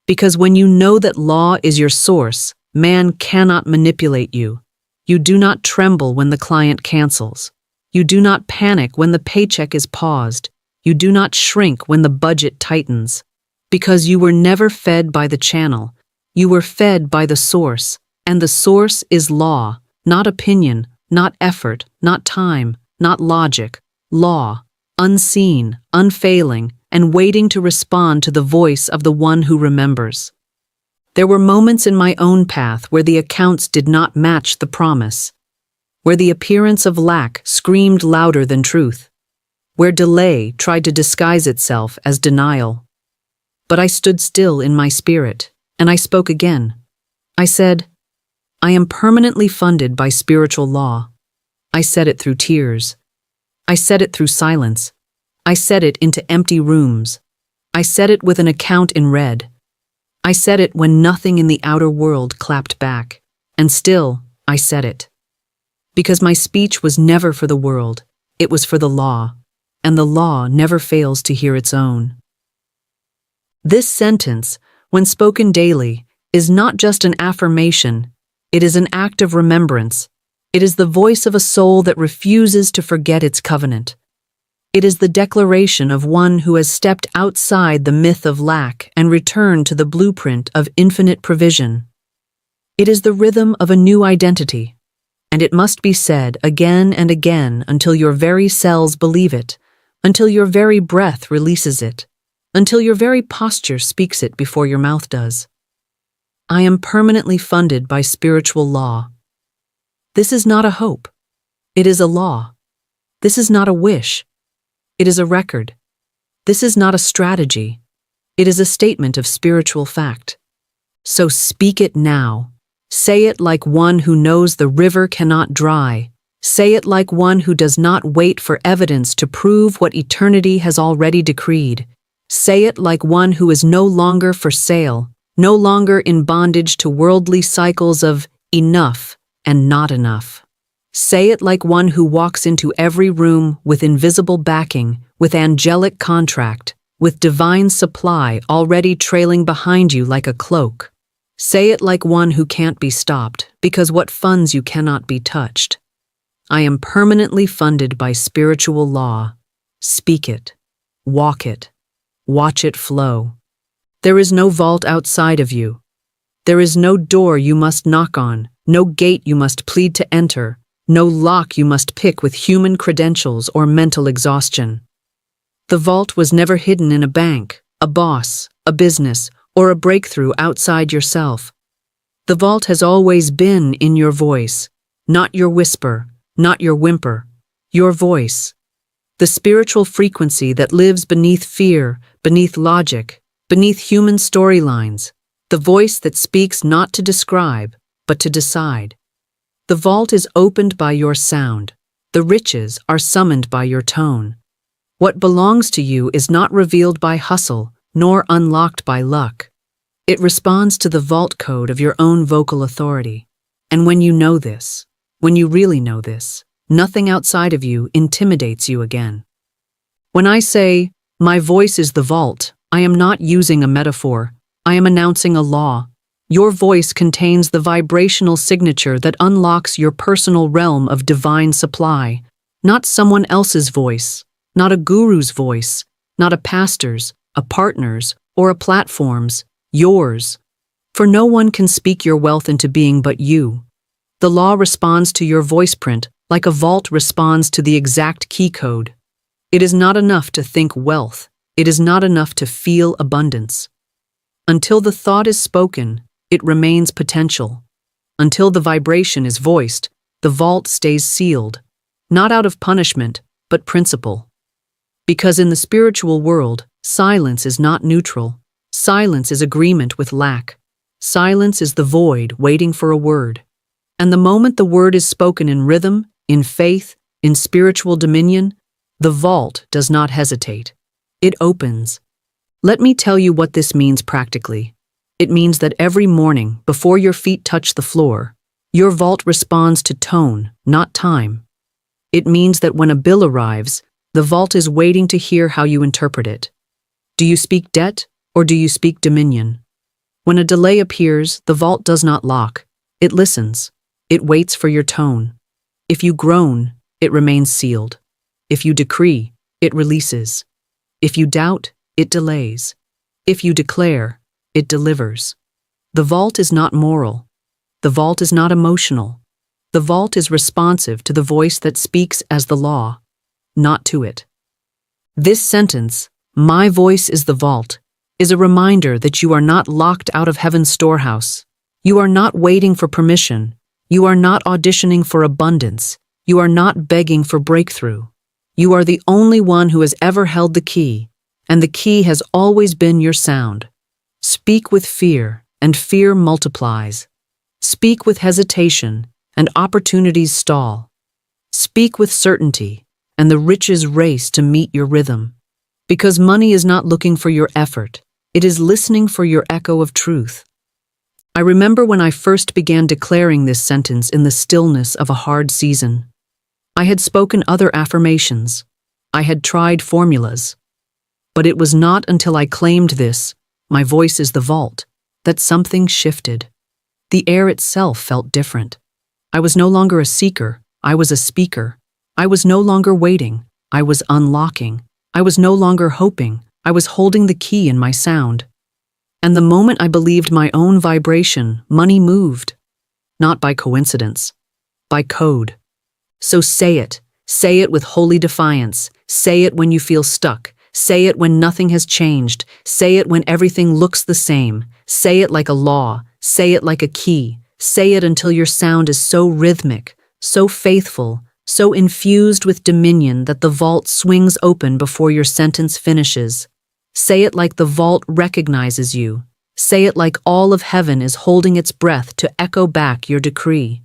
Because when you know that law is your source, man cannot manipulate you. You do not tremble when the client cancels. You do not panic when the paycheck is paused. You do not shrink when the budget tightens. Because you were never fed by the channel. You were fed by the source, and the source is law, not opinion, not effort, not time, not logic. Law, unseen, unfailing, and waiting to respond to the voice of the one who remembers. There were moments in my own path where the accounts did not match the promise, where the appearance of lack screamed louder than truth, where delay tried to disguise itself as denial. But I stood still in my spirit, and I spoke again. I said, I am permanently funded by spiritual law. I said it through tears. I said it through silence. I said it into empty rooms. I said it with an account in red. I said it when nothing in the outer world clapped back. And still, I said it. Because my speech was never for the world, it was for the law, and the law never fails to hear its own. This sentence, when spoken daily, is not just an affirmation, it is an act of remembrance. It is the voice of a soul that refuses to forget its covenant. It is the declaration of one who has stepped outside the myth of lack and returned to the blueprint of infinite provision. It is the rhythm of a new identity, and it must be said again and again until your very cells believe it, until your very breath releases it, until your very posture speaks it before your mouth does. I am permanently funded by spiritual law. This is not a hope. It is a law. This is not a wish. It is a record. This is not a strategy. It is a statement of spiritual fact. So speak it now. Say it like one who knows the river cannot dry. Say it like one who does not wait for evidence to prove what eternity has already decreed. Say it like one who is no longer for sale, no longer in bondage to worldly cycles of enough and not enough. Say it like one who walks into every room with invisible backing, with angelic contract, with divine supply already trailing behind you like a cloak. Say it like one who can't be stopped, because what funds you cannot be touched. I am permanently funded by spiritual law. Speak it. Walk it. Watch it flow. There is no vault outside of you. There is no door you must knock on, no gate you must plead to enter, no lock you must pick with human credentials or mental exhaustion. The vault was never hidden in a bank, a boss, a business, or a breakthrough outside yourself. The vault has always been in your voice, not your whisper, not your whimper, your voice. The spiritual frequency that lives beneath fear, beneath logic, beneath human storylines. The voice that speaks not to describe, but to decide. The vault is opened by your sound. The riches are summoned by your tone. What belongs to you is not revealed by hustle, nor unlocked by luck. It responds to the vault code of your own vocal authority. And when you know this, when you really know this, nothing outside of you intimidates you again. When I say, my voice is the vault, I am not using a metaphor. I am announcing a law. Your voice contains the vibrational signature that unlocks your personal realm of divine supply, not someone else's voice, not a guru's voice, not a pastor's, a partner's, or a platform's, yours. For no one can speak your wealth into being but you. The law responds to your voice print like a vault responds to the exact key code. It is not enough to think wealth. It is not enough to feel abundance. Until the thought is spoken, it remains potential. Until the vibration is voiced, the vault stays sealed, not out of punishment, but principle. Because in the spiritual world, silence is not neutral. Silence is agreement with lack. Silence is the void waiting for a word. And the moment the word is spoken in rhythm, in faith, in spiritual dominion, the vault does not hesitate. It opens. Let me tell you what this means practically. It means that every morning, before your feet touch the floor, your vault responds to tone, not time. It means that when a bill arrives, the vault is waiting to hear how you interpret it. Do you speak debt, or do you speak dominion? When a delay appears, the vault does not lock. It listens. It waits for your tone. If you groan, it remains sealed. If you decree, it releases. If you doubt, it delays. If you declare, it delivers. The vault is not moral. The vault is not emotional. The vault is responsive to the voice that speaks as the law, not to it. This sentence, my voice is the vault, is a reminder that you are not locked out of heaven's storehouse. You are not waiting for permission. You are not auditioning for abundance. You are not begging for breakthrough. You are the only one who has ever held the key, and the key has always been your sound. Speak with fear, and fear multiplies. Speak with hesitation, and opportunities stall. Speak with certainty, and the riches race to meet your rhythm. Because money is not looking for your effort, it is listening for your echo of truth. I remember when I first began declaring this sentence in the stillness of a hard season. I had spoken other affirmations. I had tried formulas. But it was not until I claimed this, my voice is the vault, that something shifted. The air itself felt different. I was no longer a seeker, I was a speaker. I was no longer waiting, I was unlocking. I was no longer hoping, I was holding the key in my sound. And the moment I believed my own vibration, money moved. Not by coincidence, by code. So say it with holy defiance. Say it when you feel stuck. Say it when nothing has changed. Say it when everything looks the same. Say it like a law. Say it like a key. Say it until your sound is so rhythmic, so faithful, so infused with dominion that the vault swings open before your sentence finishes. Say it like the vault recognizes you. Say it like all of heaven is holding its breath to echo back your decree.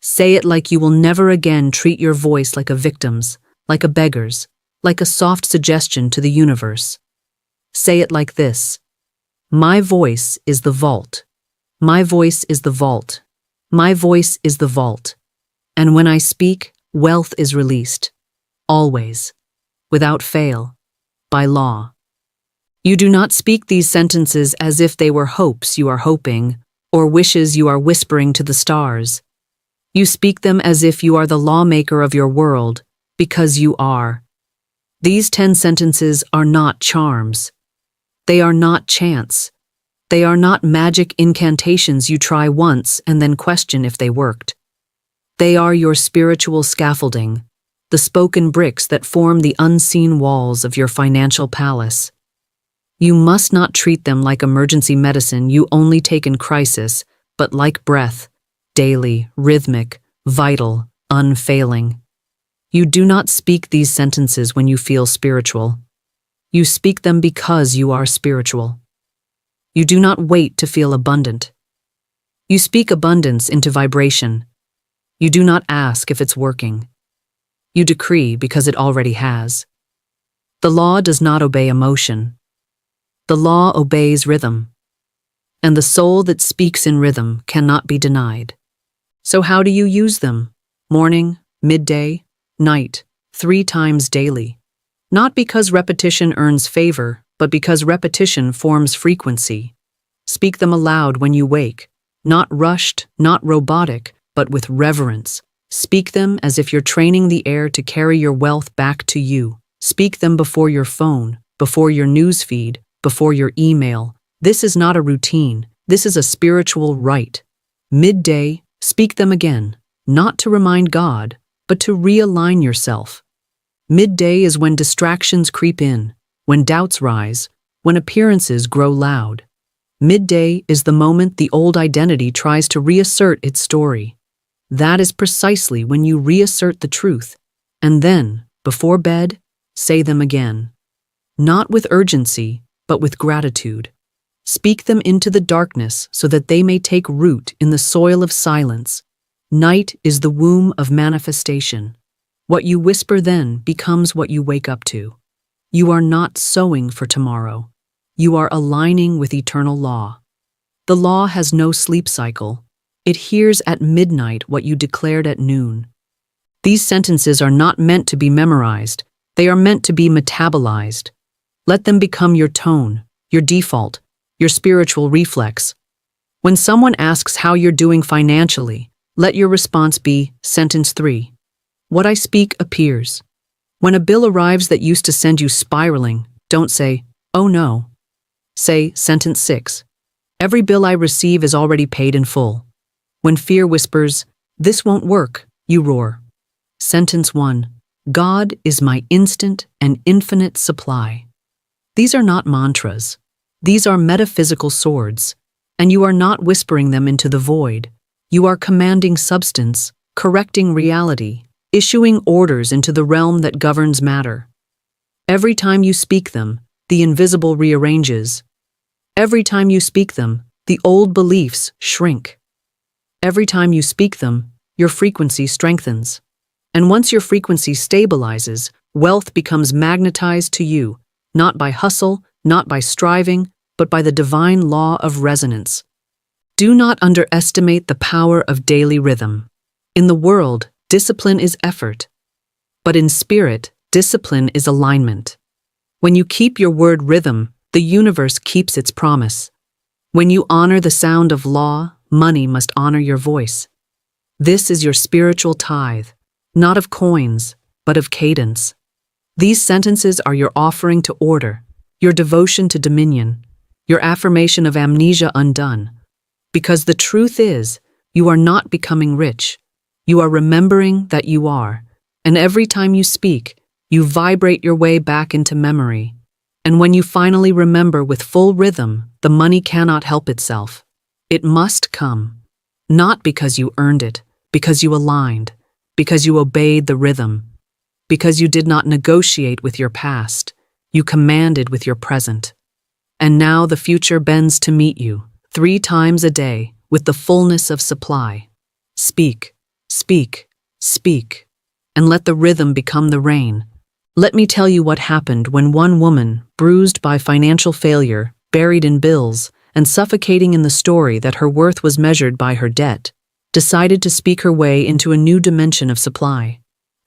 Say it like you will never again treat your voice like a victim's, like a beggar's, like a soft suggestion to the universe. Say it like this: my voice is the vault. My voice is the vault. My voice is the vault. And when I speak, wealth is released. Always. Without fail. By law. You do not speak these sentences as if they were hopes you are hoping, or wishes you are whispering to the stars. You speak them as if you are the lawmaker of your world, because you are. These 10 sentences are not charms. They are not chants. They are not magic incantations you try once and then question if they worked. They are your spiritual scaffolding, the spoken bricks that form the unseen walls of your financial palace. You must not treat them like emergency medicine you only take in crisis, but like breath, daily, rhythmic, vital, unfailing. You do not speak these sentences when you feel spiritual. You speak them because you are spiritual. You do not wait to feel abundant. You speak abundance into vibration. You do not ask if it's working. You decree because it already has. The law does not obey emotion. The law obeys rhythm. and the soul that speaks in rhythm cannot be denied. So how do you use them? Morning, midday, night, 3 times daily. Not because repetition earns favor, but because repetition forms frequency. Speak them aloud when you wake, not rushed, not robotic, but with reverence. Speak them as if you're training the air to carry your wealth back to you. Speak them before your phone, before your news feed, before your email. This is not a routine. This is a spiritual rite. Midday, speak them again, not to remind God, but to realign yourself. Midday is when distractions creep in, when doubts rise, when appearances grow loud. Midday is the moment the old identity tries to reassert its story. That is precisely when you reassert the truth, and then, before bed, say them again. Not with urgency, but with gratitude. Speak them into the darkness so that they may take root in the soil of silence. Night is the womb of manifestation. What you whisper then becomes what you wake up to. You are not sowing for tomorrow. You are aligning with eternal law. The law has no sleep cycle. It hears at midnight what you declared at noon. These sentences are not meant to be memorized. They are meant to be metabolized. Let them become your tone, your default, your spiritual reflex. When someone asks how you're doing financially, let your response be sentence 3. What I speak appears. When a bill arrives that used to send you spiraling, don't say, oh no. Say sentence 6. Every bill I receive is already paid in full. When fear whispers, this won't work, you roar. Sentence 1. God is my instant and infinite supply. These are not mantras. These are metaphysical swords, and you are not whispering them into the void. You are commanding substance, correcting reality, issuing orders into the realm that governs matter. Every time you speak them, the invisible rearranges. Every time you speak them, the old beliefs shrink. Every time you speak them, your frequency strengthens. And once your frequency stabilizes, wealth becomes magnetized to you, not by hustle, not by striving, but by the divine law of resonance. Do not underestimate the power of daily rhythm. In the world, discipline is effort. But in spirit, discipline is alignment. When you keep your word rhythm, the universe keeps its promise. When you honor the sound of law, money must honor your voice. This is your spiritual tithe, not of coins, but of cadence. These sentences are your offering to order, your devotion to dominion, your affirmation of amnesia undone. Because the truth is, you are not becoming rich. You are remembering that you are, and every time you speak, you vibrate your way back into memory. And when you finally remember with full rhythm, the money cannot help itself. It must come. Not because you earned it, because you aligned, because you obeyed the rhythm, because you did not negotiate with your past, you commanded with your present. And now the future bends to meet you, 3 times a day, with the fullness of supply. Speak. Speak, speak, and let the rhythm become the rain. Let me tell you what happened when one woman, bruised by financial failure, buried in bills, and suffocating in the story that her worth was measured by her debt, decided to speak her way into a new dimension of supply.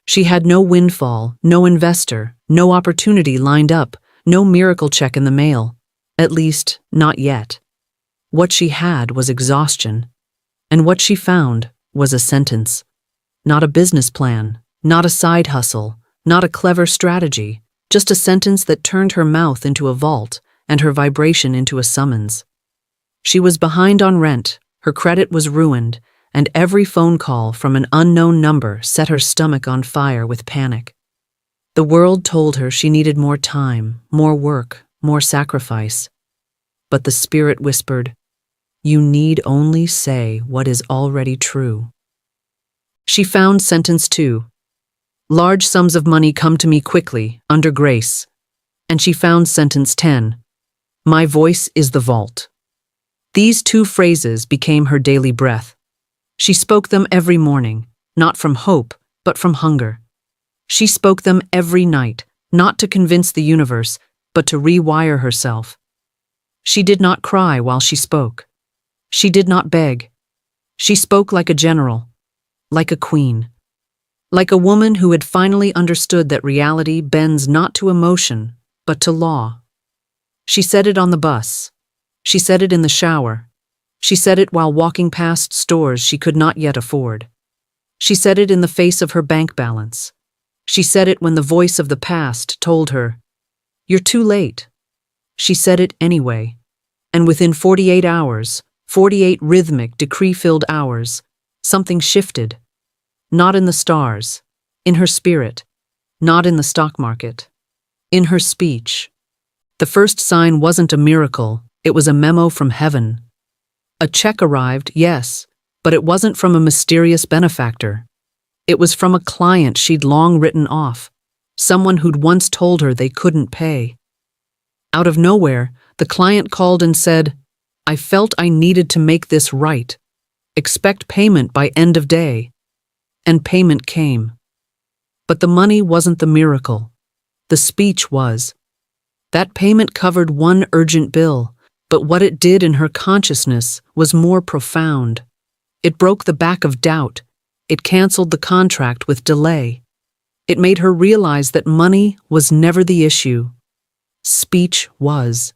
She had no windfall, no investor, no opportunity lined up, no miracle check in the mail. At least, not yet. What she had was exhaustion, and what she found was a sentence. Not a business plan, not a side hustle, not a clever strategy, just a sentence that turned her mouth into a vault and her vibration into a summons. She was behind on rent, her credit was ruined, and every phone call from an unknown number set her stomach on fire with panic. The world told her she needed more time, more work, more sacrifice. But the spirit whispered, you need only say what is already true. She found sentence 2. Large sums of money come to me quickly, under grace. And she found sentence 10. My voice is the vault. These 2 phrases became her daily breath. She spoke them every morning, not from hope, but from hunger. She spoke them every night, not to convince the universe, but to rewire herself. She did not cry while she spoke. She did not beg. She spoke like a general, like a queen, like a woman who had finally understood that reality bends not to emotion, but to law. She said it on the bus. She said it in the shower. She said it while walking past stores she could not yet afford. She said it in the face of her bank balance. She said it when the voice of the past told her, "You're too late." She said it anyway. And within 48 hours, 48 rhythmic, decree-filled hours, something shifted. Not in the stars, in her spirit, not in the stock market, in her speech. The first sign wasn't a miracle, it was a memo from heaven. A check arrived, yes, but it wasn't from a mysterious benefactor. It was from a client she'd long written off, someone who'd once told her they couldn't pay. Out of nowhere, the client called and said, "I felt I needed to make this right. Expect payment by end of day." And payment came. But the money wasn't the miracle. The speech was. That payment covered one urgent bill, but what it did in her consciousness was more profound. It broke the back of doubt. It canceled the contract with delay. It made her realize that money was never the issue. Speech was.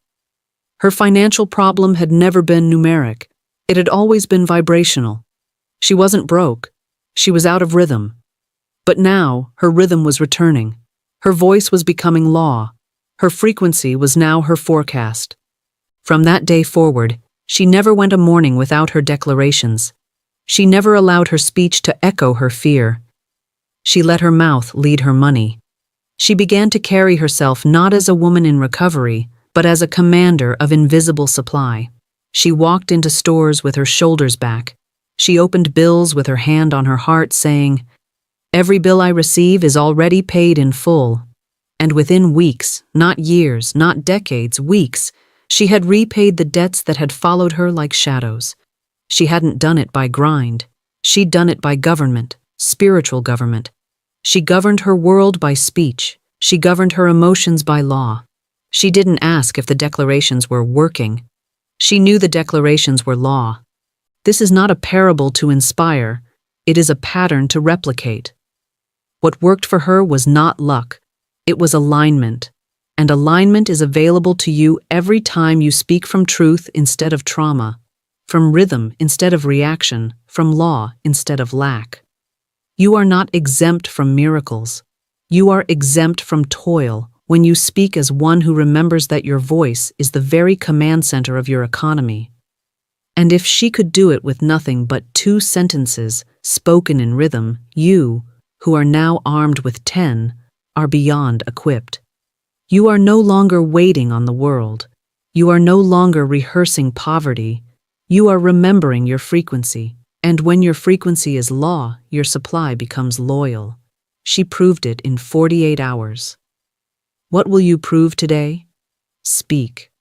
Her financial problem had never been numeric. It had always been vibrational. She wasn't broke. She was out of rhythm. But now, her rhythm was returning. Her voice was becoming law. Her frequency was now her forecast. From that day forward, she never went a morning without her declarations. She never allowed her speech to echo her fear. She let her mouth lead her money. She began to carry herself not as a woman in recovery, but as a commander of invisible supply. She walked into stores with her shoulders back. She opened bills with her hand on her heart, saying, "Every bill I receive is already paid in full." And within weeks, not years, not decades, weeks, she had repaid the debts that had followed her like shadows. She hadn't done it by grind. She'd done it by government, spiritual government. She governed her world by speech. She governed her emotions by law. She didn't ask if the declarations were working. She knew the declarations were law. This is not a parable to inspire. It is a pattern to replicate. What worked for her was not luck. It was alignment. And alignment is available to you every time you speak from truth instead of trauma, from rhythm instead of reaction, from law instead of lack. You are not exempt from miracles. You are exempt from toil when you speak as one who remembers that your voice is the very command center of your economy. And if she could do it with nothing but 2 sentences spoken in rhythm, you, who are now armed with 10, are beyond equipped. You are no longer waiting on the world. You are no longer rehearsing poverty. You are remembering your frequency. And when your frequency is law, your supply becomes loyal. She proved it in 48 hours. What will you prove today? Speak.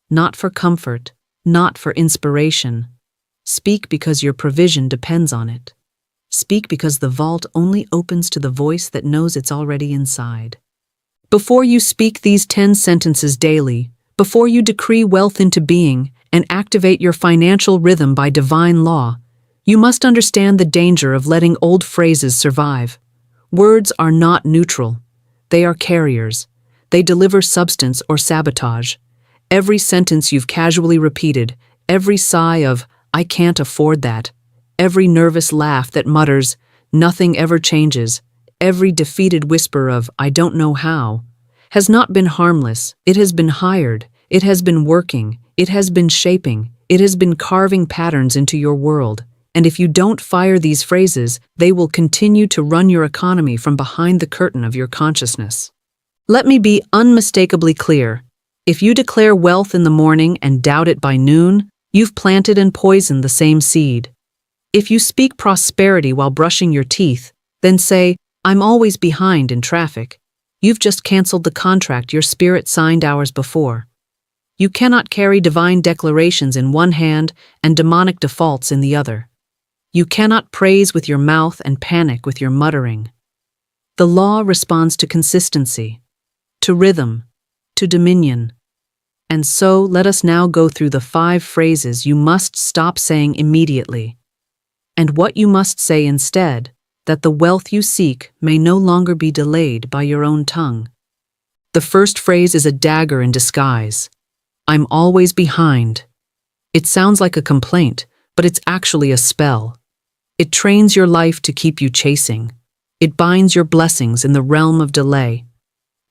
Not for comfort, not for inspiration. Speak because your provision depends on it. Speak because the vault only opens to the voice that knows it's already inside. Before you speak these 10 sentences daily, before you decree wealth into being and activate your financial rhythm by divine law, you must understand the danger of letting old phrases survive. Words are not neutral. They are carriers. They deliver substance or sabotage. Every sentence you've casually repeated, every sigh of, "I can't afford that," every nervous laugh that mutters, "Nothing ever changes," every defeated whisper of, "I don't know how," has not been harmless. It has been hired. It has been working. It has been shaping. It has been carving patterns into your world. And if you don't fire these phrases, they will continue to run your economy from behind the curtain of your consciousness. Let me be unmistakably clear. If you declare wealth in the morning and doubt it by noon, you've planted and poisoned the same seed. If you speak prosperity while brushing your teeth, then say, "I'm always behind in traffic," you've just canceled the contract your spirit signed hours before. You cannot carry divine declarations in one hand and demonic defaults in the other. You cannot praise with your mouth and panic with your muttering. The law responds to consistency, to rhythm, to dominion. And so let us now go through the 5 phrases you must stop saying immediately, and what you must say instead, that the wealth you seek may no longer be delayed by your own tongue. The first phrase is a dagger in disguise. I'm always behind. It sounds like a complaint, but it's actually a spell. It trains your life to keep you chasing. It binds your blessings in the realm of delay.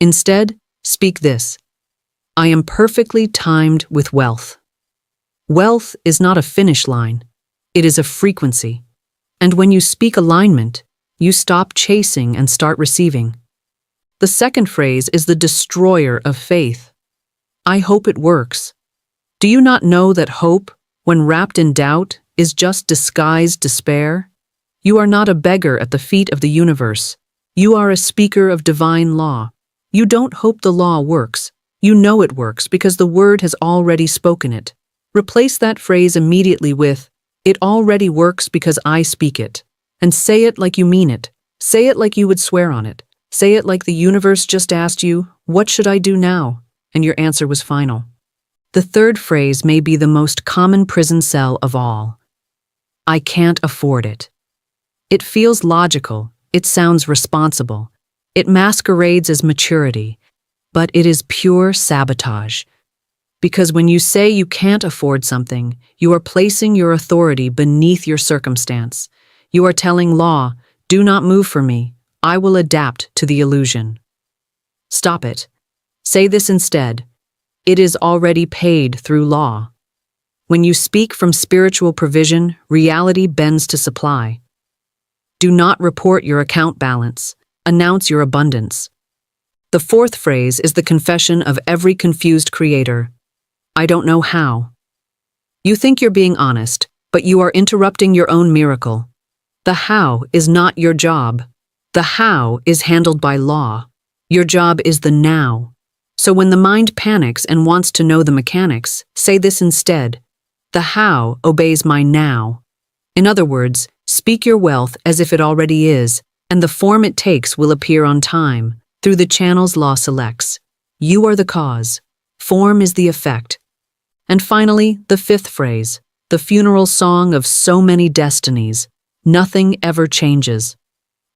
Instead, speak this: I am perfectly timed with wealth. Wealth is not a finish line. It is a frequency. And when you speak alignment, you stop chasing and start receiving. The second phrase is the destroyer of faith. I hope it works. Do you not know that hope, when wrapped in doubt, is just disguised despair? You are not a beggar at the feet of the universe. You are a speaker of divine law. You don't hope the law works. You know it works because the word has already spoken it. Replace that phrase immediately with, it already works because I speak it. And say it like you mean it. Say it like you would swear on it. Say it like the universe just asked you, what should I do now? And your answer was final. The third phrase may be the most common prison cell of all. I can't afford it. It feels logical. It sounds responsible. It masquerades as maturity, but it is pure sabotage. Because when you say you can't afford something, you are placing your authority beneath your circumstance. You are telling law, do not move for me. I will adapt to the illusion. Stop it. Say this instead. It is already paid through law. When you speak from spiritual provision, reality bends to supply. Do not report your account balance. Announce your abundance. The fourth phrase is the confession of every confused creator. I don't know how. You think you're being honest, but you are interrupting your own miracle. The how is not your job. The how is handled by law. Your job is the now. So when the mind panics and wants to know the mechanics, say this instead. The how obeys my now. In other words, speak your wealth as if it already is, and the form it takes will appear on time, through the channels law selects. You are the cause. Form is the effect. And finally, the fifth phrase, the funeral song of so many destinies. Nothing ever changes.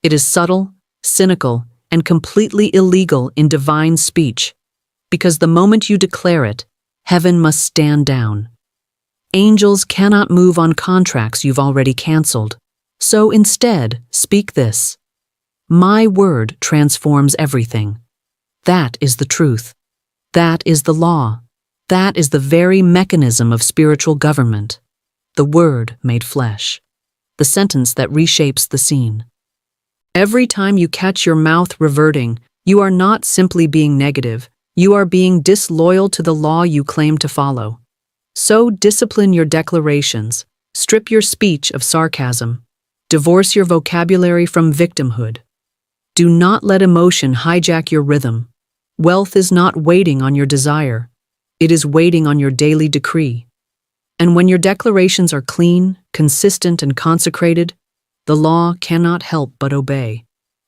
It is subtle, cynical, and completely illegal in divine speech. Because the moment you declare it, heaven must stand down. Angels cannot move on contracts you've already canceled. So instead, speak this. My word transforms everything. That is the truth. That is the law. That is the very mechanism of spiritual government. The word made flesh. The sentence that reshapes the scene. Every time you catch your mouth reverting, you are not simply being negative. You are being disloyal to the law you claim to follow. So discipline your declarations. Strip your speech of sarcasm. Divorce your vocabulary from victimhood. Do not let emotion hijack your rhythm. Wealth is not waiting on your desire. It is waiting on your daily decree. And when your declarations are clean, consistent, and consecrated, the law cannot help but obey.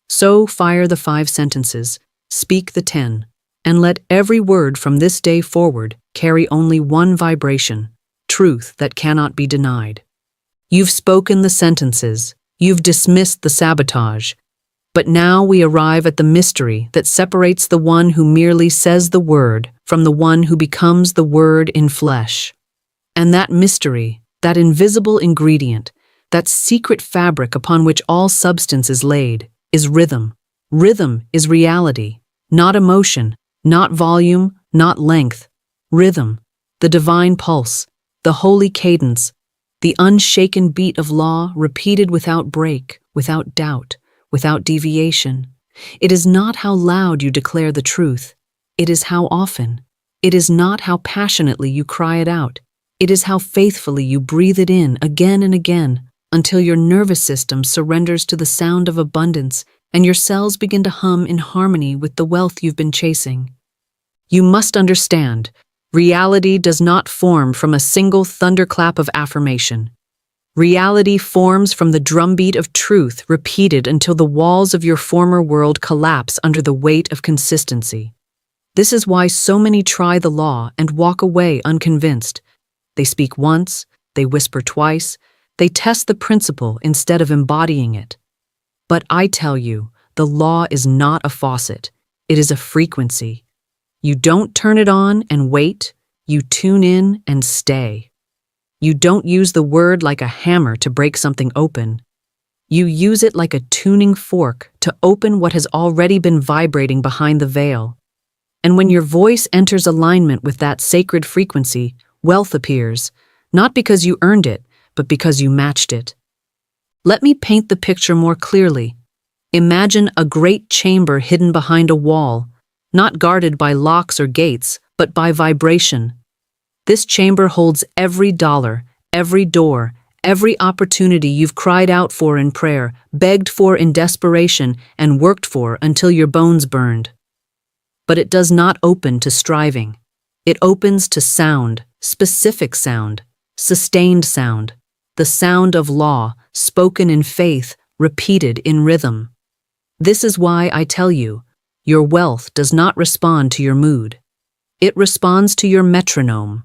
So fire the 5 sentences, speak the 10, and let every word from this day forward carry only one vibration, truth that cannot be denied. You've spoken the sentences, you've dismissed the sabotage, but now we arrive at the mystery that separates the one who merely says the word from the one who becomes the word in flesh. And that mystery, that invisible ingredient, that secret fabric upon which all substance is laid, is rhythm. Rhythm is reality, not emotion, not volume, not length. Rhythm, the divine pulse, the holy cadence, the unshaken beat of law repeated without break, without doubt, without deviation. It is not how loud you declare the truth. It is how often. It is not how passionately you cry it out. It is how faithfully you breathe it in again and again until your nervous system surrenders to the sound of abundance and your cells begin to hum in harmony with the wealth you've been chasing. You must understand, reality does not form from a single thunderclap of affirmation. Reality forms from the drumbeat of truth repeated until the walls of your former world collapse under the weight of consistency. This is why so many try the law and walk away unconvinced. They speak once, they whisper twice, they test the principle instead of embodying it. But I tell you, the law is not a faucet. It is a frequency. You don't turn it on and wait, you tune in and stay. You don't use the word like a hammer to break something open. You use it like a tuning fork to open what has already been vibrating behind the veil. And when your voice enters alignment with that sacred frequency, wealth appears, not because you earned it, but because you matched it. Let me paint the picture more clearly. Imagine a great chamber hidden behind a wall, not guarded by locks or gates, but by vibration. This chamber holds every dollar, every door, every opportunity you've cried out for in prayer, begged for in desperation, and worked for until your bones burned. But it does not open to striving. It opens to sound, specific sound, sustained sound, the sound of law, spoken in faith, repeated in rhythm. This is why I tell you, your wealth does not respond to your mood. It responds to your metronome.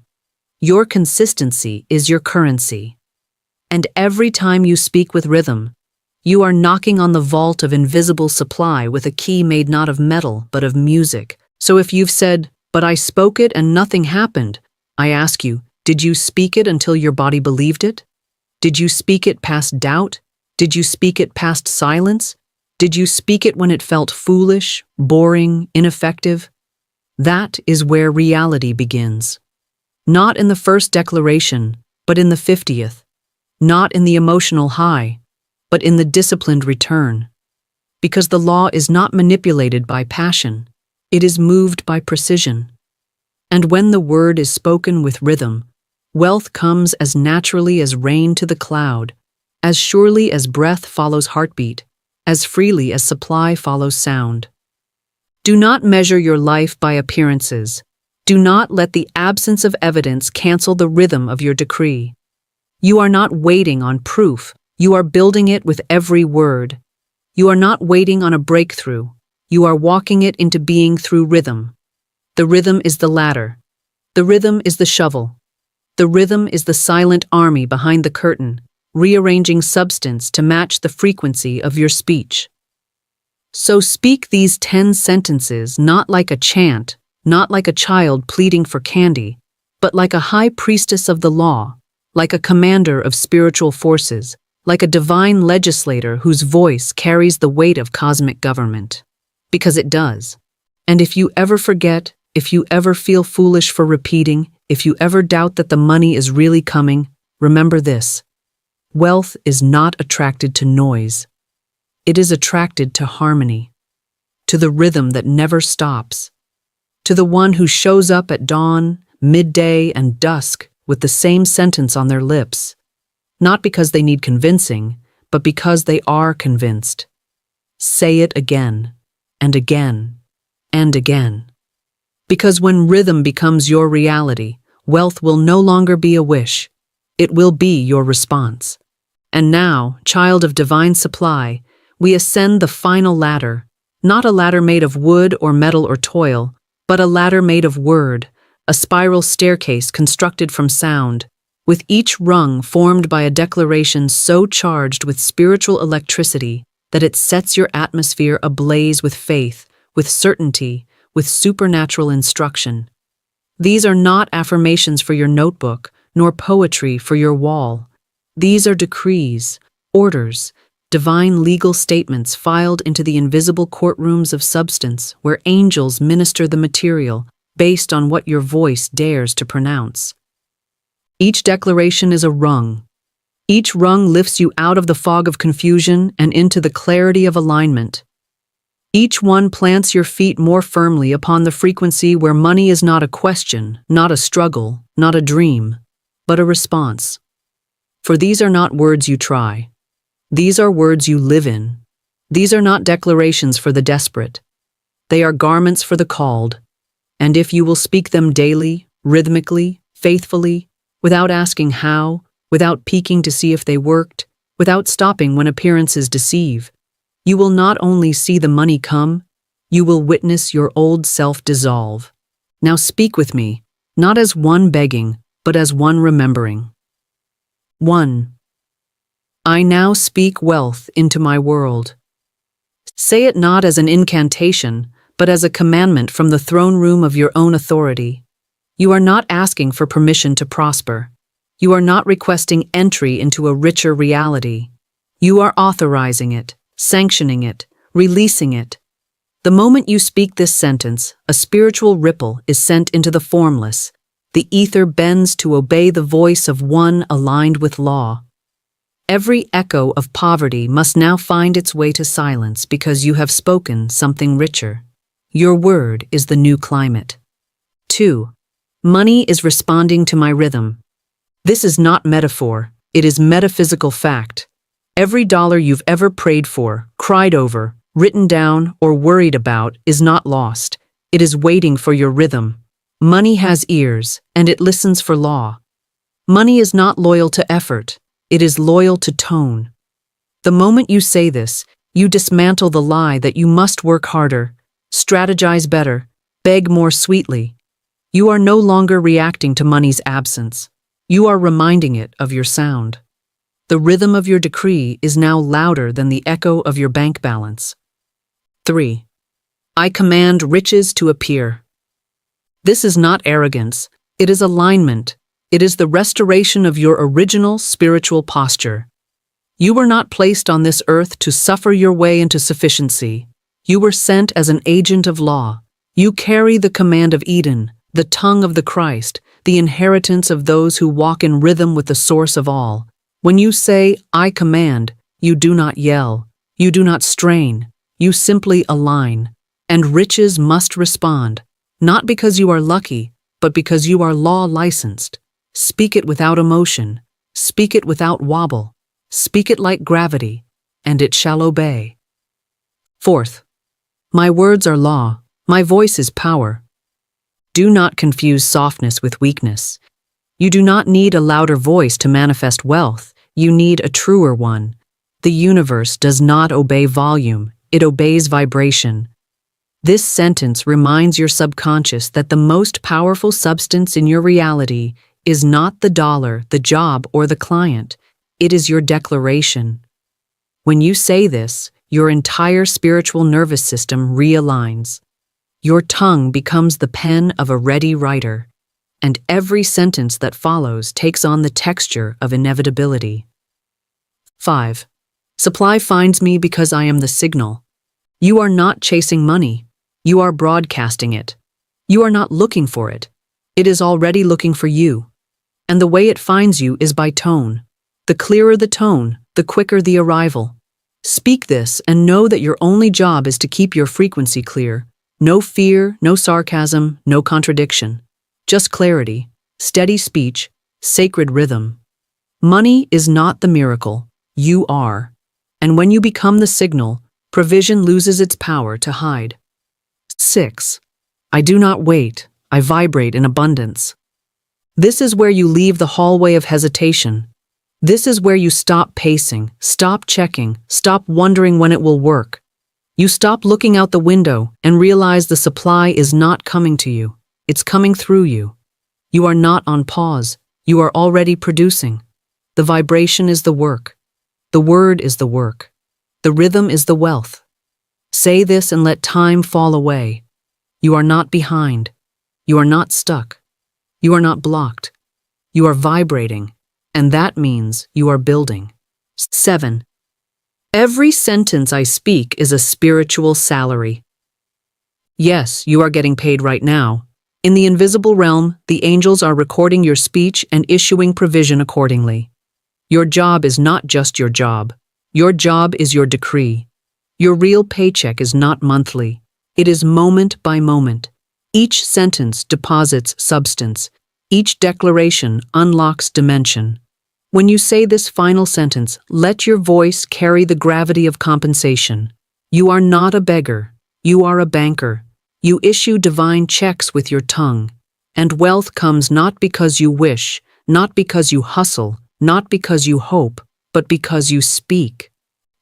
Your consistency is your currency. And every time you speak with rhythm, you are knocking on the vault of invisible supply with a key made not of metal, but of music. So if you've said, "But I spoke it and nothing happened," I ask you, did you speak it until your body believed it? Did you speak it past doubt? Did you speak it past silence? Did you speak it when it felt foolish, boring, ineffective? That is where reality begins. Not in the first declaration, but in the 50th. Not in the emotional high, but in the disciplined return. Because the law is not manipulated by passion, it is moved by precision. And when the word is spoken with rhythm, wealth comes as naturally as rain to the cloud, as surely as breath follows heartbeat, as freely as supply follows sound. Do not measure your life by appearances. Do not let the absence of evidence cancel the rhythm of your decree. You are not waiting on proof, you are building it with every word. You are not waiting on a breakthrough, you are walking it into being through rhythm. The rhythm is the ladder. The rhythm is the shovel. The rhythm is the silent army behind the curtain, rearranging substance to match the frequency of your speech. So speak these 10 sentences not like a chant, not like a child pleading for candy, but like a high priestess of the law, like a commander of spiritual forces, like a divine legislator whose voice carries the weight of cosmic government. Because it does. And if you ever forget, if you ever feel foolish for repeating, if you ever doubt that the money is really coming, remember this. Wealth is not attracted to noise. It is attracted to harmony, to the rhythm that never stops, to the one who shows up at dawn, midday, and dusk with the same sentence on their lips, not because they need convincing, but because they are convinced. Say it again, and again, and again. Because when rhythm becomes your reality, wealth will no longer be a wish. It will be your response. And now, child of divine supply, we ascend the final ladder, not a ladder made of wood or metal or toil, but a ladder made of word, a spiral staircase constructed from sound, with each rung formed by a declaration so charged with spiritual electricity that it sets your atmosphere ablaze with faith, with certainty, with supernatural instruction. These are not affirmations for your notebook, nor poetry for your wall. These are decrees, orders, divine legal statements filed into the invisible courtrooms of substance where angels minister the material based on what your voice dares to pronounce. Each declaration is a rung. Each rung lifts you out of the fog of confusion and into the clarity of alignment. Each one plants your feet more firmly upon the frequency where money is not a question, not a struggle, not a dream, but a response. For these are not words you try. These are words you live in. These are not declarations for the desperate. They are garments for the called. And if you will speak them daily, rhythmically, faithfully, without asking how, without peeking to see if they worked, without stopping when appearances deceive, you will not only see the money come, you will witness your old self dissolve. Now speak with me, not as one begging, but as one remembering. 1. I now speak wealth into my world. Say it not as an incantation, but as a commandment from the throne room of your own authority. You are not asking for permission to prosper. You are not requesting entry into a richer reality. You are authorizing it, sanctioning it, releasing it. The moment you speak this sentence, a spiritual ripple is sent into the formless. The ether bends to obey the voice of one aligned with law. Every echo of poverty must now find its way to silence because you have spoken something richer. Your word is the new climate. 2. Money is responding to my rhythm. This is not metaphor, it is metaphysical fact. Every dollar you've ever prayed for, cried over, written down, or worried about is not lost. It is waiting for your rhythm. Money has ears, and it listens for law. Money is not loyal to effort. It is loyal to tone. The moment you say this, you dismantle the lie that you must work harder, strategize better, beg more sweetly. You are no longer reacting to money's absence. You are reminding it of your sound. The rhythm of your decree is now louder than the echo of your bank balance. 3. I command riches to appear. This is not arrogance. It is alignment. It is the restoration of your original spiritual posture. You were not placed on this earth to suffer your way into sufficiency. You were sent as an agent of law. You carry the command of Eden, the tongue of the Christ, the inheritance of those who walk in rhythm with the source of all. When you say, I command, you do not yell. You do not strain. You simply align. And riches must respond, not because you are lucky, but because you are law-licensed. Speak it without emotion. Speak it without wobble. Speak it like gravity, and it shall obey. 4th, my words are law. My voice is power. Do not confuse softness with weakness. You do not need a louder voice to manifest wealth. You need a truer one. The universe does not obey volume. It obeys vibration. This sentence reminds your subconscious that the most powerful substance in your reality is not the dollar, the job, or the client. It is your declaration. When you say this, your entire spiritual nervous system realigns. Your tongue becomes the pen of a ready writer, and every sentence that follows takes on the texture of inevitability. 5. Supply finds me because I am the signal. You are not chasing money. You are broadcasting it. You are not looking for it. It is already looking for you. And the way it finds you is by tone. The clearer the tone, the quicker the arrival. Speak this and know that your only job is to keep your frequency clear. No fear, no sarcasm, no contradiction. Just clarity, steady speech, sacred rhythm. Money is not the miracle. You are. And when you become the signal, provision loses its power to hide. 6. I do not wait. I vibrate in abundance. This is where you leave the hallway of hesitation. This is where you stop pacing, stop checking, stop wondering when it will work. You stop looking out the window and realize the supply is not coming to you. It's coming through you. You are not on pause. You are already producing. The vibration is the work. The word is the work. The rhythm is the wealth. Say this and let time fall away. You are not behind. You are not stuck. You are not blocked. You are vibrating, and that means you are building. 7. Every sentence I speak is a spiritual salary. Yes, you are getting paid right now. In the invisible realm, the angels are recording your speech and issuing provision accordingly. Your job is not just your job. Your job is your decree. Your real paycheck is not monthly. It is moment by moment. Each sentence deposits substance. Each declaration unlocks dimension. When you say this final sentence, let your voice carry the gravity of compensation. You are not a beggar. You are a banker. You issue divine checks with your tongue. And wealth comes not because you wish, not because you hustle, not because you hope, but because you speak.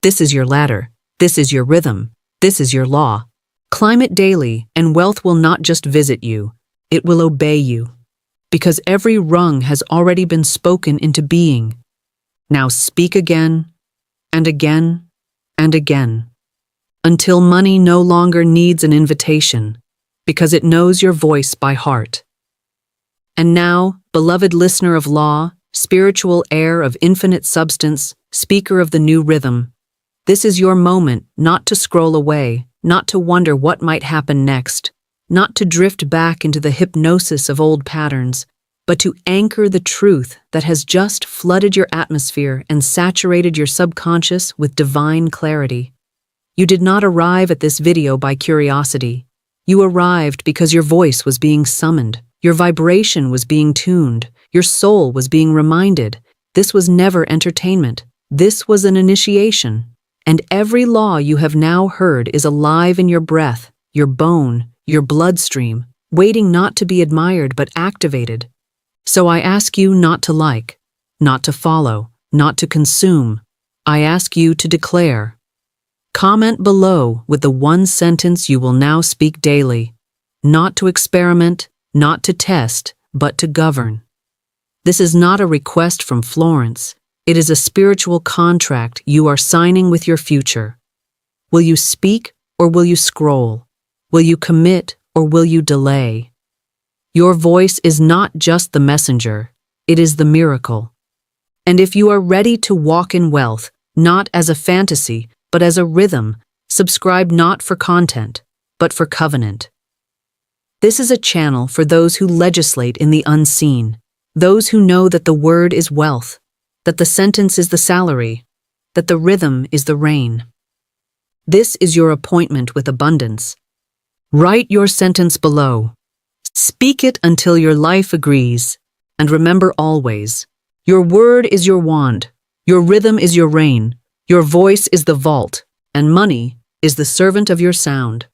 This is your ladder. This is your rhythm. This is your law. Climb it daily, and wealth will not just visit you, it will obey you. Because every rung has already been spoken into being. Now speak again, and again, and again, until money no longer needs an invitation, because it knows your voice by heart. And now, beloved listener of law, spiritual heir of infinite substance, speaker of the new rhythm, this is your moment not to scroll away, not to wonder what might happen next, not to drift back into the hypnosis of old patterns, but to anchor the truth that has just flooded your atmosphere and saturated your subconscious with divine clarity. You did not arrive at this video by curiosity. You arrived because your voice was being summoned, your vibration was being tuned, your soul was being reminded. This was never entertainment. This was an initiation. And every law you have now heard is alive in your breath, your bone, your bloodstream, waiting not to be admired but activated. So I ask you not to like, not to follow, not to consume. I ask you to declare. Comment below with the one sentence you will now speak daily. Not to experiment, not to test, but to govern. This is not a request from Florence. It is a spiritual contract you are signing with your future. Will you speak or will you scroll? Will you commit or will you delay? Your voice is not just the messenger, it is the miracle. And if you are ready to walk in wealth, not as a fantasy, but as a rhythm, subscribe not for content, but for covenant. This is a channel for those who legislate in the unseen, those who know that the word is wealth, that the sentence is the salary, that the rhythm is the rain. This is your appointment with abundance. Write your sentence below. Speak it until your life agrees. And remember always, your word is your wand, your rhythm is your rain, your voice is the vault, and money is the servant of your sound.